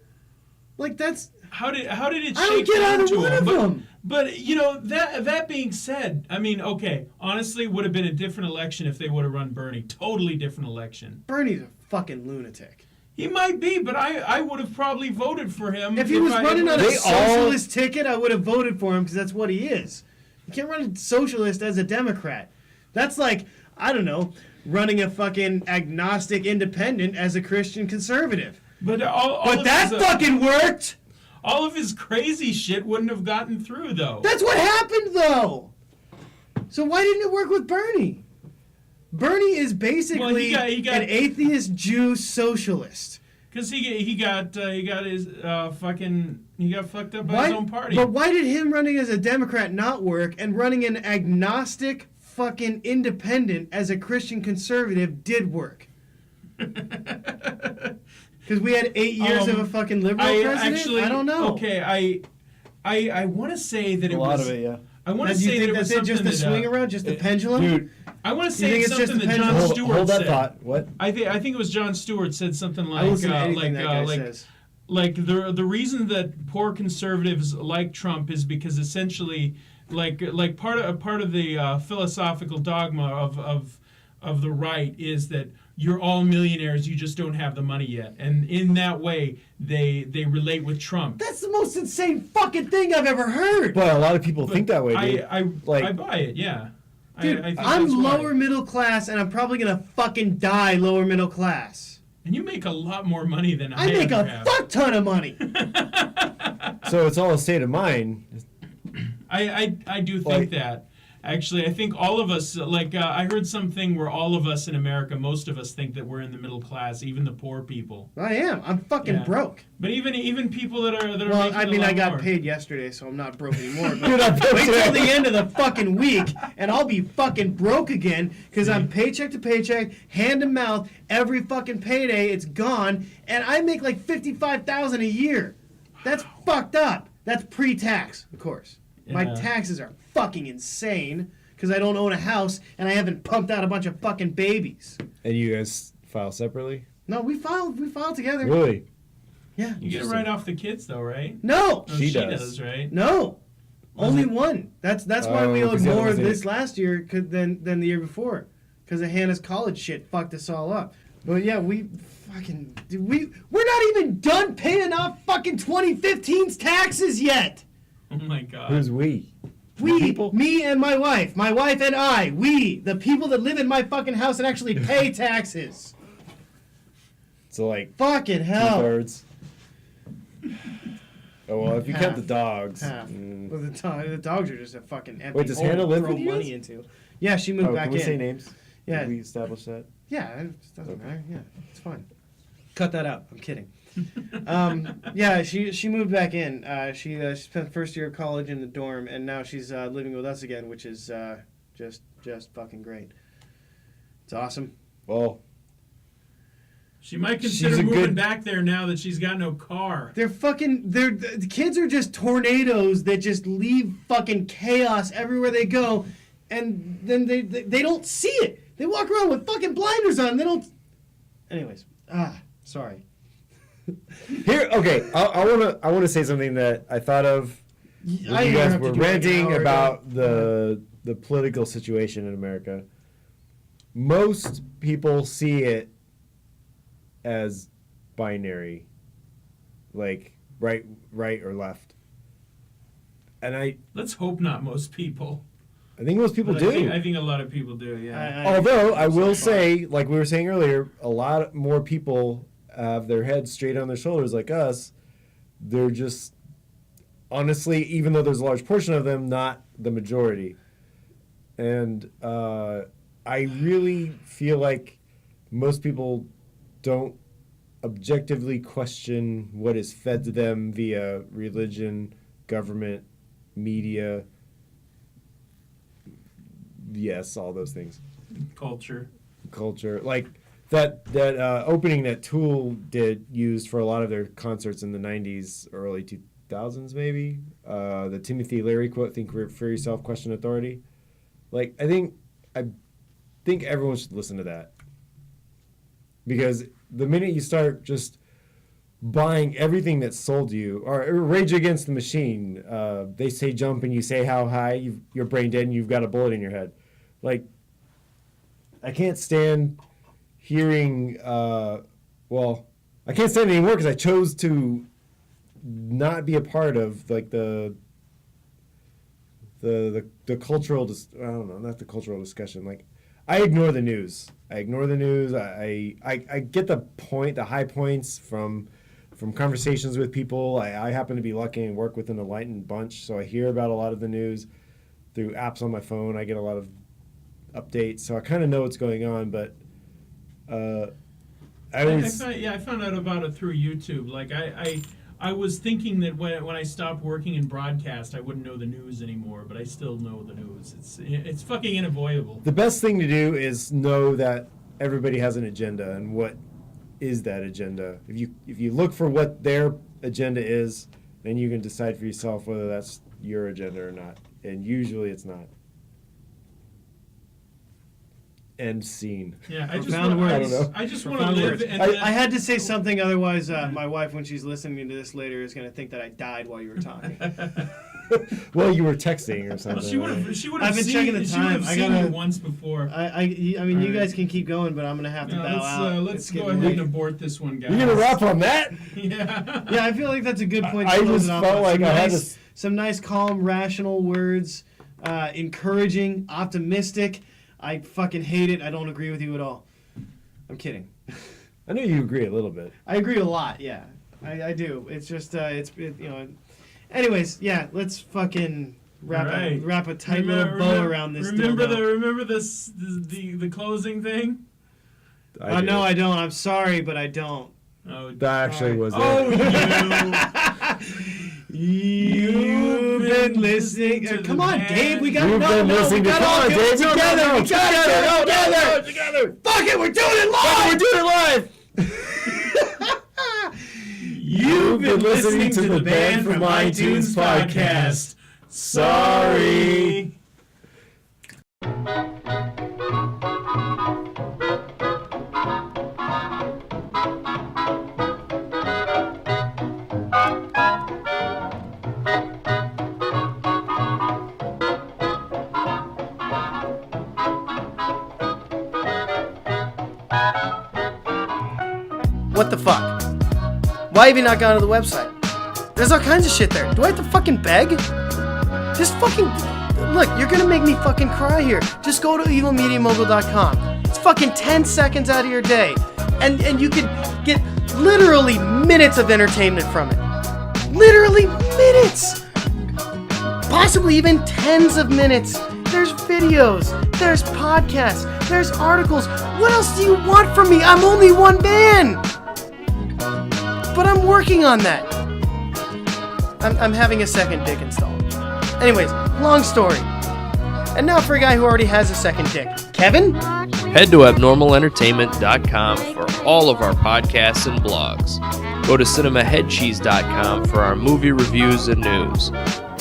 like, that's... How did it I shake don't get down either to one him? of But- them. But you know, that being said, I mean, okay, honestly, would have been a different election if they would have run Bernie. Totally different election. Bernie's a fucking lunatic. He might be, but I would have probably voted for him If he was running on a They all- socialist ticket, I would have voted for him because that's what he is. You can't run a socialist as a Democrat. That's like, I don't know, running a fucking agnostic independent as a Christian conservative. But all But of that his, fucking worked! all of his crazy shit wouldn't have gotten through, though. That's what happened, though! So why didn't it work with Bernie? Bernie is basically he got- an atheist Jew socialist. Because he got his he got fucked up by his own party. But why did him running as a Democrat not work and running an agnostic fucking independent as a Christian conservative did work? Because we had 8 years of a fucking liberal president? I don't know. Okay, I want to say that A it lot was. of it, yeah. I want Now, to do you say that think it was that's it? something Just the that, swing around? Just the pendulum? Dude, I want to You say think it's just something the that Jon pendulum? Stewart hold that said. thought. What? I think it was Jon Stewart said something I like listen to anything that guy like says. like the reason that poor conservatives like Trump is because essentially like part of the philosophical dogma of the right is that you're all millionaires, you just don't have the money yet, and in that way they relate with Trump. That's the most insane fucking thing I've ever heard. But a lot of people think that way, dude. I Like- buy it, yeah. Dude, I think I'm that's why. lower middle class, and I'm probably gonna fucking die lower middle class. And you make a lot more money than I make ever a have. fuck ton of money. So it's all a state of mind. I do think Like- that. Actually, I think all of us, I heard something where all of us in America, most of us think that we're in the middle class, even the poor people. I am. I'm fucking Yeah. broke. But even people that are Well, making I a mean, lot I got more. paid yesterday, so I'm not broke anymore. You're not But broke wait till today. the end of the fucking week, and I'll be fucking broke again because I'm paycheck to paycheck, hand to mouth. Every fucking payday, it's gone, and I make like $55,000 a year. That's fucked up. That's pre-tax, of course. My Yeah. taxes are fucking insane because I don't own a house and I haven't pumped out a bunch of fucking babies. And you guys file separately? No, we filed together. Really? Yeah. You get it right off the kids, though, right? No. Oh, She she does. does, right? No, only one. That's why we Oh, owed 'cause the other more one's this last year than the year before. because of Hannah's college shit fucked us all up. But yeah, we're not even done paying off fucking 2015's taxes yet. Oh my god. Who's we? We, People? me and my wife and I, the people that live in my fucking house and actually pay taxes. So like Fucking hell. 2/3. Oh well, if you count Half. the dogs. Half. mm. Well, the dogs are just a fucking empty Wait, does hole Hannah to live throw with you money guys? into. Yeah, she moved Oh, back can we in. say names? Yeah. Did we establish that? Yeah, it doesn't Okay. matter. Yeah, it's fine. Cut that out. I'm kidding. Yeah, she moved back in. She spent the first year of college in the dorm, and now she's living with us again, which is just fucking great. It's awesome. Well, She might She's consider a moving good- back there now that she's got no car. The kids are just tornadoes that just leave fucking chaos everywhere they go, and then they don't see it. They walk around with fucking blinders on. They don't. Anyways, sorry. here, okay. I wanna say something that I thought of. When you guys interrupted were you like an ranting hour ago. about the political situation in America. Most people see it as binary, like right or left, and I Let's hope not most people. think most people But do. I think a lot of people do, yeah. Although I will say, like we were saying earlier, a lot more people have their heads straight on their shoulders like us. They're just, honestly, even though there's a large portion of them, not the majority. And I really feel like most people don't objectively question what is fed to them via religion, government, media. Yes, all those things. Culture. Culture, like that opening that Tool used for a lot of their concerts in the 90s, early 2000s maybe, the Timothy Leary quote, think for yourself, question authority. Like I think everyone should listen to that, because the minute you start just buying everything that's sold to you, or Rage Against the Machine, they say jump and you say how high, you're brain dead and you've got a bullet in your head. Like, I can't stand hearing, I can't stand it anymore because I chose to not be a part of, like, the cultural, I don't know, not the cultural discussion. Like, I ignore the news. I get the point, the high points from conversations with people. I happen to be lucky and work with an enlightened bunch, so I hear about a lot of the news through apps on my phone. I get a lot of updates, so I kind of know what's going on, but I found out about it through YouTube. Like I was thinking that when I stopped working in broadcast, I wouldn't know the news anymore, but I still know the news. It's fucking unavoidable. the best thing to do is know that everybody has an agenda, and what is that agenda. If you look for what their agenda is, then you can decide for yourself whether that's your agenda or not, and usually it's not. End scene. Yeah, I just Profound want, words. I just want to Profound live. words. And I had to say something, otherwise my wife, when she's listening to this later, is going to think that I died while you were talking. Well, you were texting or something. She would have I've been seen, checking the she would have time. I seen gotta- you once before. I mean, you guys can keep going, but I'm going to have to bow out. Let's It's go getting ahead late. and abort this one, guys. You're gonna wrap on that? Yeah. Yeah, I feel like that's a good point to I close just it off felt on. like Some I had nice- to. Some nice, calm, rational words, encouraging, optimistic. I fucking hate it. I don't agree with you at all. I'm kidding. I know you agree a little bit. I agree a lot. Yeah, I do. It's just Anyways, yeah. Let's fucking wrap Alright. a tight little bow around this. Remember the closing thing? No, I don't. I'm sorry, but I don't. Oh, That actually was oh, it. You've been listening. to Come the on, band. Dave. We got You've been listening to Come on, Dave. Dave. Together, Together. together. Fuck it, we're doing it live. We're doing it live. You've been listening to the Band from iTunes podcast. Sorry. What the fuck? Why have you not gone to the website? There's all kinds of shit there. Do I have to fucking beg? Just fucking... Look, you're gonna make me fucking cry here. Just go to evilmediamogul.com. It's fucking 10 seconds out of your day. And you could get literally minutes of entertainment from it. Literally minutes! Possibly even tens of minutes. There's videos. There's podcasts. There's articles. What else do you want from me? I'm only one man! But I'm working on that. I'm having a second dick installed. Anyways, long story. And now for a guy who already has a second dick. Kevin? Head to abnormalentertainment.com for all of our podcasts and blogs. Go to cinemaheadcheese.com for our movie reviews and news.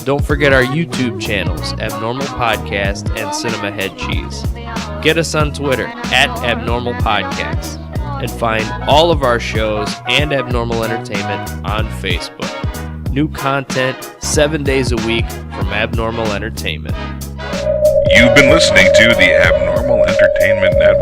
Don't forget our YouTube channels, Abnormal Podcast and Cinema Head Cheese. Get us on Twitter @Abnormal Podcast. And find all of our shows and Abnormal Entertainment on Facebook. New content 7 days a week from Abnormal Entertainment. You've been listening to the Abnormal Entertainment Network.